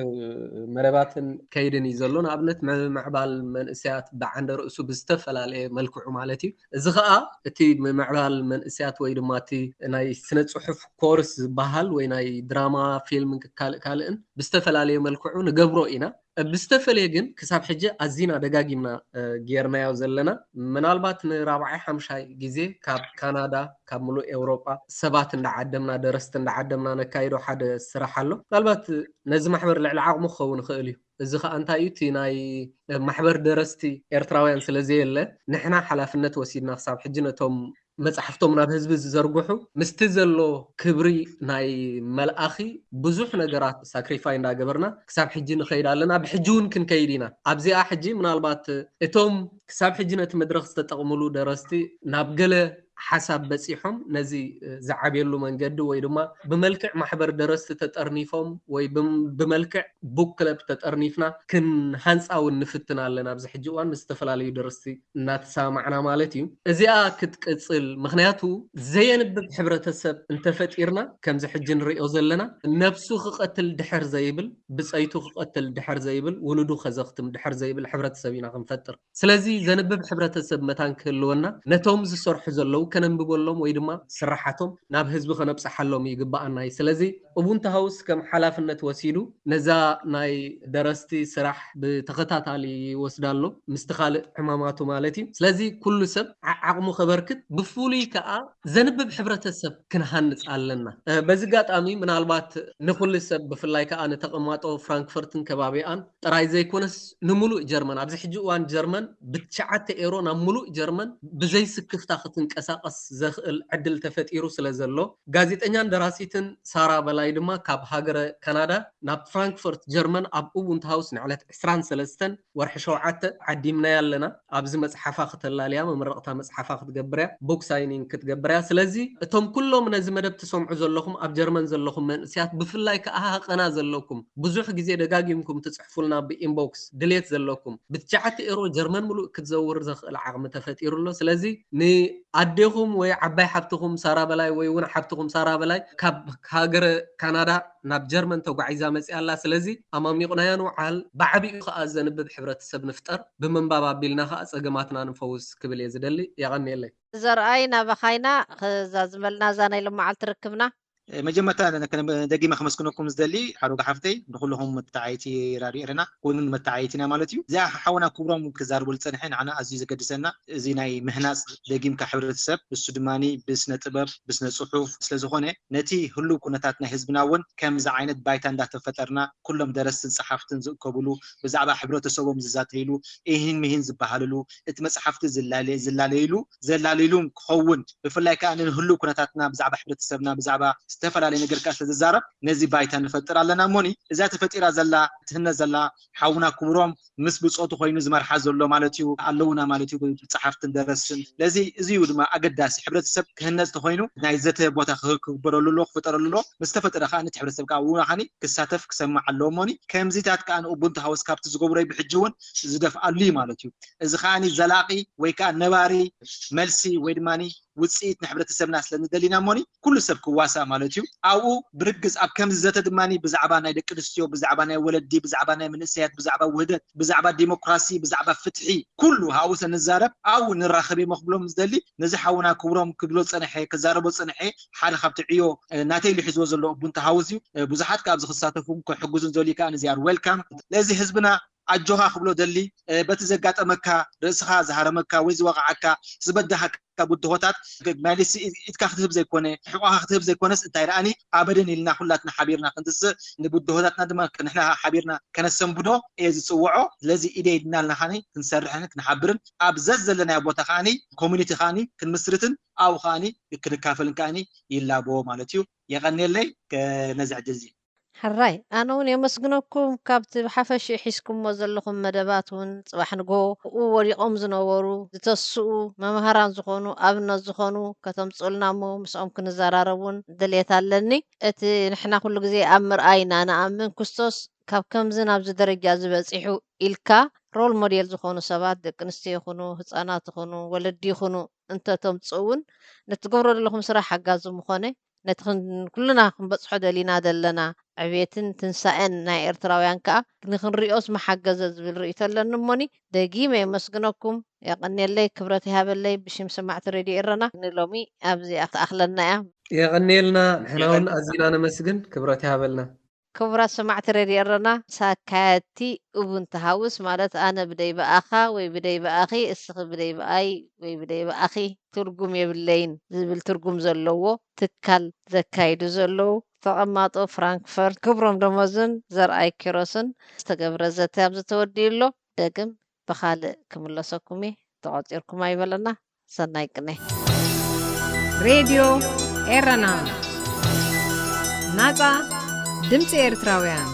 مربات كيدن يزلون عبنت معبال من إسيات بعند رؤسو بستفل على ملكو مالتي زغاء تي معبال من إسيات ويدو ماتي ناي سنة صحف كورس بحال ويناي دراما فيلم كالئن بستفل على ملكو نقبرو إنا بستفل يجن كسب حجة أزينا دقاقينا جيرنا يوزلنا من البات رابعي حمشاي جزء كاب كندا كاب ملو أوروبا سبات نعدمنا درست نعدمنا نكايرو حد الصراحة له البات نزم محبر العلاق مخون خالي إذا أنت أيتي ناي محبر درستي إرتراويان سلزيل نحنا حلفنا توسيدنا صاب حجنا توم መጽሕፍቶም ናብ ህዝቢ ዝዘርግሑ ምስቲ ዘሎ ክብሪ ናይ መልኣኺ ብዙሕ ነገራት ሳክሪፋይ እንዳገበርና ክሳብ ሕጂ ንኸይድ ኣለና ብሕጂ እውን ክንከይድ ኢና ኣብዚኣ ሕጂ ምናልባት እቶም ክሳብ ሕጂ ነቲ መድረኽ ዝተጠቕምሉ ደረስቲ ናብ ገለ ሓሳብ በፂሖም ነዚ ዝዓብየሉ መንገዲ ወይ ድማ ብመልክዕ ማሕበር ደረስቲ ተጠርኒፎም ወይ ብመልክዕ ቡክ ክለብ ተጠርኒፍና ክንሃንፃውን ንፍትን ኣለና ኣብዚ ሕጂ እዋን ምስ ዝተፈላለዩ ደረስቲ እናተሰማዕና ማለት እዩ እዚኣ ክትቅፅል ምክንያቱ ዘየንብብ ሕብረተሰብ እንተፈጢርና ከምዚ ሕጂ ንሪኦ ዘለና ነብሱ ክቐትል ድሕር ዘይብል ብፀይቱ ክቐትል ድሕር ዘይብል ውሉዱ ከዘኽትም ድሕር ዘይብል ሕብረተሰብ ኢና ክንፈጥር ስለዚ ዘንብብ ሕብረተሰብ መታን ክህልወና ነቶም ዝሰርሑ ዘለው ከነንብበሎም ወይ ድማ ስራሓቶም ናብ ህዝቢ ከነብፅሓሎም ይግባአና ስለዚ ኡቡንቱ ሃውስ ከም ሓላፍነት ወሲዱ ነዛ ናይ ደረስቲ ስራሕ ብተኸታታሊ ይወስዳሎ ምስቲ ካልእ ሕማማቱ ማለት እዩ ስለዚ ኩሉ ሰብ ዓቕሙ ከበርክት ብፍሉይ ከዓ ዘንብብ ሕብረተሰብ ክንሃንፅ ኣለና በዚ ጋጣሚ ምናልባት ንኩሉ ሰብ ብፍላይ ከዓ ንተቐማጦ ፍራንክፈርትን ከባቢኣን ጥራይ ዘይኮነስ ንሙሉእ ጀርመን ኣብዚ ሕጂ እዋን ጀርመን ብትሽዓተ ኤሮ ናብ ሙሉእ ጀርመን ብዘይስክፍታ ክትንቀሳቀስ ዘኽእል ዕድል ተፈጢሩ ስለዘሎ ጋዜጠኛን ደራሲትን ሳራ በላይ ድማ ካብ ሃገረ ካናዳ ናብ ፍራንክፈርት ጀርመን ኣብ ኡቡንቱ ሃውስ ንዕለት 23 ወርሒ 7 ዓዲምና ያለና ኣብዚ መጽሓፋ ክትላለያ መምረቕታ መጽሓፋ ክትገብርያ ቡክ ሳይኒንግ ክትገብርያ ስለዚ እቶም ኩሎም ነዚ መደብ ትሰምዑ ዘለኹም ኣብ ጀርመን ዘለኹም መንእስያት ብፍላይ ከዓ ሃቐና ዘለኩም ብዙሕ ግዜ ደጋጊምኩም ትጽሕፉልና ብኢንቦክስ ድሌት ዘለኩም ብትሽዓተ ኤሮ ጀርመን ሙሉእ ክትዘውር ዘኽእል ዓቕሚ ተፈጢሩሎ ስለዚ ንኣዴኹም ወይ ዓባይ ሓብትኹም ሳራ በላይ ወይ እውን ሓብትኹም ሳራ በላይ ካብ ሃገረ ካናዳ ናብ ጀርመን ተጓዒዛ መፅያ ኣላ ስለዚ ኣማሚቑናያ ንውዓል ብዓብኡ ከዓ ዘንብብ ሕብረተሰብ ንፍጠር ብምንባብ ኣቢልና ከዓ ፀገማትና ንፈውስ ክብል እየ ዝደሊ የቐኒየለይ ዘርኣይ ናባኻይና ክዛዝመልና እዛ ናይ ሎመዓልቲ ርክብና መጀመርታ ደጊመ ከመስግነኩም ዝደሊ ሓሩጋ ሓፍተይ ንኩልኩም መታዓይቲ ራድዮ ኤረና ኩኑን መታዓይቲና ማለት እዩ እዚኣ ሓውና ክብሮም ክዛርቡ ዝፀንሐ ንዓና ኣዝዩ ዘገድሰና እዚ ናይ ምህናፅ ደጊምካ ሕብረተሰብ ንሱ ድማኒ ብስነ ጥበብ ብስነ ፅሑፍ ስለዝኾነ ነቲ ህሉው ኩነታት ናይ ህዝብና እውን ከምዚ ዓይነት ባይታ እንዳተፈጠርና ኩሎም ደረስትን ፀሓፍትን ዝእከብሉ ብዛዕባ ሕብረተሰቦም ዝዛተይሉ ይህን ምሂን ዝበሃልሉ እቲ መፅሓፍቲ ዘላለይሉ ክኸውን ብፍላይ ከዓ ንህሉው ኩነታትና ብዛዕባ ሕብረተሰብና ብዛዕባ ዝተፈላለዩ ነገር ከዓ ስለዝዛረብ ነዚ ባይታ ንፈጥር ኣለና ሞኒ እዛ ተፈጢራ ዘላ ትህነ ዘላ ሓውና ክብሮም ምስ ብፆቱ ኮይኑ ዝመርሓ ዘሎ ማለት እዩ ኣለውና ማለት እዩ ፀሓፍትን ደረስትን ለዚ እዚዩ ድማ ኣገዳሲ ሕብረተሰብ ክህነፅ ተኮይኑ ናይ ዘተ ቦታ ክግበረሉ ክፍጠረሉ ምስ ተፈጠረ ከዓ ነቲ ሕብረተሰብ ከዓ ውናኻኒ ክሳተፍ ክሰማዕ ኣለዎ ሞኒ ከምዚታት ከዓ ንኡቡንቱ ሃውስ ካብቲ ዝገብሮ ብሕጂ እውን ዝደፍኣሉ ማለት እዩ እዚ ከዓኒ ዘላቂ ወይ ከዓ ነባሪ መልሲ ወይ ድማኒ ውፅኢት ንሕብረተሰብና ስለንደሊና ሞኒ ኩሉ ሰብ ክዋሳ ማለት እዩ ኣብኡ ብርግፅ ኣብ ከምዚ ዘተ ድማኒ ብዛዕባ ናይ ደቂ ኣንስትዮ ብዛዕባ ናይ ወለዲ ብዛዕባ ናይ መንእሰያት ብዛዕባ ውህደት ብዛዕባ ዲሞክራሲ ብዛዕባ ፍትሒ ኩሉ ኣብኡ ንዛረብ ኣብኡ ንራኸብ መኽብሎም ዝደሊ ነዚ ሓውና ክብሮም ክብሎ ፀንሐ ክዛረቦ ፀንሐ ሓደ ካብቲ ዕዮ ናተይ ልሒዝዎ ዘሎ ኡቡንቱ ሃውስ እዩ ብዙሓት ካብ ዝክሳተፉ ክሕግዙን ዘልዩ ከዓ ነዚያር ዌልካም ለዚ ህዝብና ኣጆኻ ክብሎ ደሊ በቲ ዘጋጠመካ ርእስኻ ዝሃረመካ ወይ ዝወቕዓካ ዝበድሃካ ብድሆታት ማለሲ ኢትካ ክትህብ ዘይኮነ ሕቋኻ ክትህብ ዘይኮነስ እንታይ ረኣኒ ኣበደን ኢልና ኩላትና ሓቢርና ክንትስእ ንብድሆታትና ድማ ንሕና ሓቢርና ከነሰንብዶ እየ ዝፅውዖ ስለዚ ኢደ ይድናልና ኻኒ ክንሰርሕን ክንሓብርን ኣብ ዘዝ ዘለና ቦታ ኻኒ ኮሚኒቲ ኻኒ ክንምስርትን ኣብኡ ኻኒ ክንካፈልን ከዓኒ ይላብዎ ማለት እዩ የቐኒየለይ ነዚ ዕድል እዚ ሕራይ ኣነ እውን የመስግነኩም ካብቲ ብሓፈሽ ሒዝኩምዎ ዘለኹም መደባት እውን ፅባሕ ንጎ ወዲቖም ዝነበሩ ዝተስኡ መምሃራን ዝኾኑ ኣብነት ዝኾኑ ከተምፅኡልና እሞ ምስኦም ክንዘራረቡን ድሌት ኣለኒ እቲ ንሕና ኩሉ ግዜ ኣብ ምርኣይና ንኣምን ክርስቶስ ካብ ከምዚ ናብዚ ደረጃ ዝበፂሑ ኢልካ ሮል ሞዴል ዝኾኑ ሰባት ደቂ ኣንስትዮ ይኹኑ ህፃናት ይኹኑ ወለዲ ይኹኑ እንተተምፅኡ እውን ንትገብሮ ዘለኹም ስራሕ ሓጋዚ ምኾነ ነቲ ኩልና ክንበፅሖ ደሊና ዘለና ዕብየትን ትንሳኤን ናይ ኤርትራውያን ከዓ ንክንሪኦስ መሓገዘ ዝብል ርእይቶ ኣለኒ እሞኒ ደጊመ የመስግነኩም የቐኒየለይ ክብረት ይሃበለይ ብሽም ሰማዕቲ ሬድዮ ኤረና ንሎሚ ኣብዚኣ ተኣኽለና እያ የቐኒየልና ንሕና እውን ኣዝና ነመስግን ክብረት ይሃበልና ክቡራት ሰማዕቲ ሬድዮ ኤረና ሳካያቲ ኡቡንቱ ሃውስ ማለት ኣነ ብደይ በኣኻ ወይ ብደይ በኣኺ እስኺ ብደይ በኣይ ወይ ብደይ በኣኺ ትርጉም የብለይን ዝብል ትርጉም ዘለዎ ትካል ዘካይዱ ዘለዉ ተቐማጦ ፍራንክፈርት ክብሮም ደሞዝን ዘርኣይ ኪሮስን ዝተገብረ ዘተ ኣብ ዝተወዲዩሎ ደግም ብኻልእ ክምለሰኩም እየ ተቖፂርኩም ኣይበለና ሰናይ ቅነ ሬድዮ ኤረና ናጻ ድምፂ ኤርትራውያን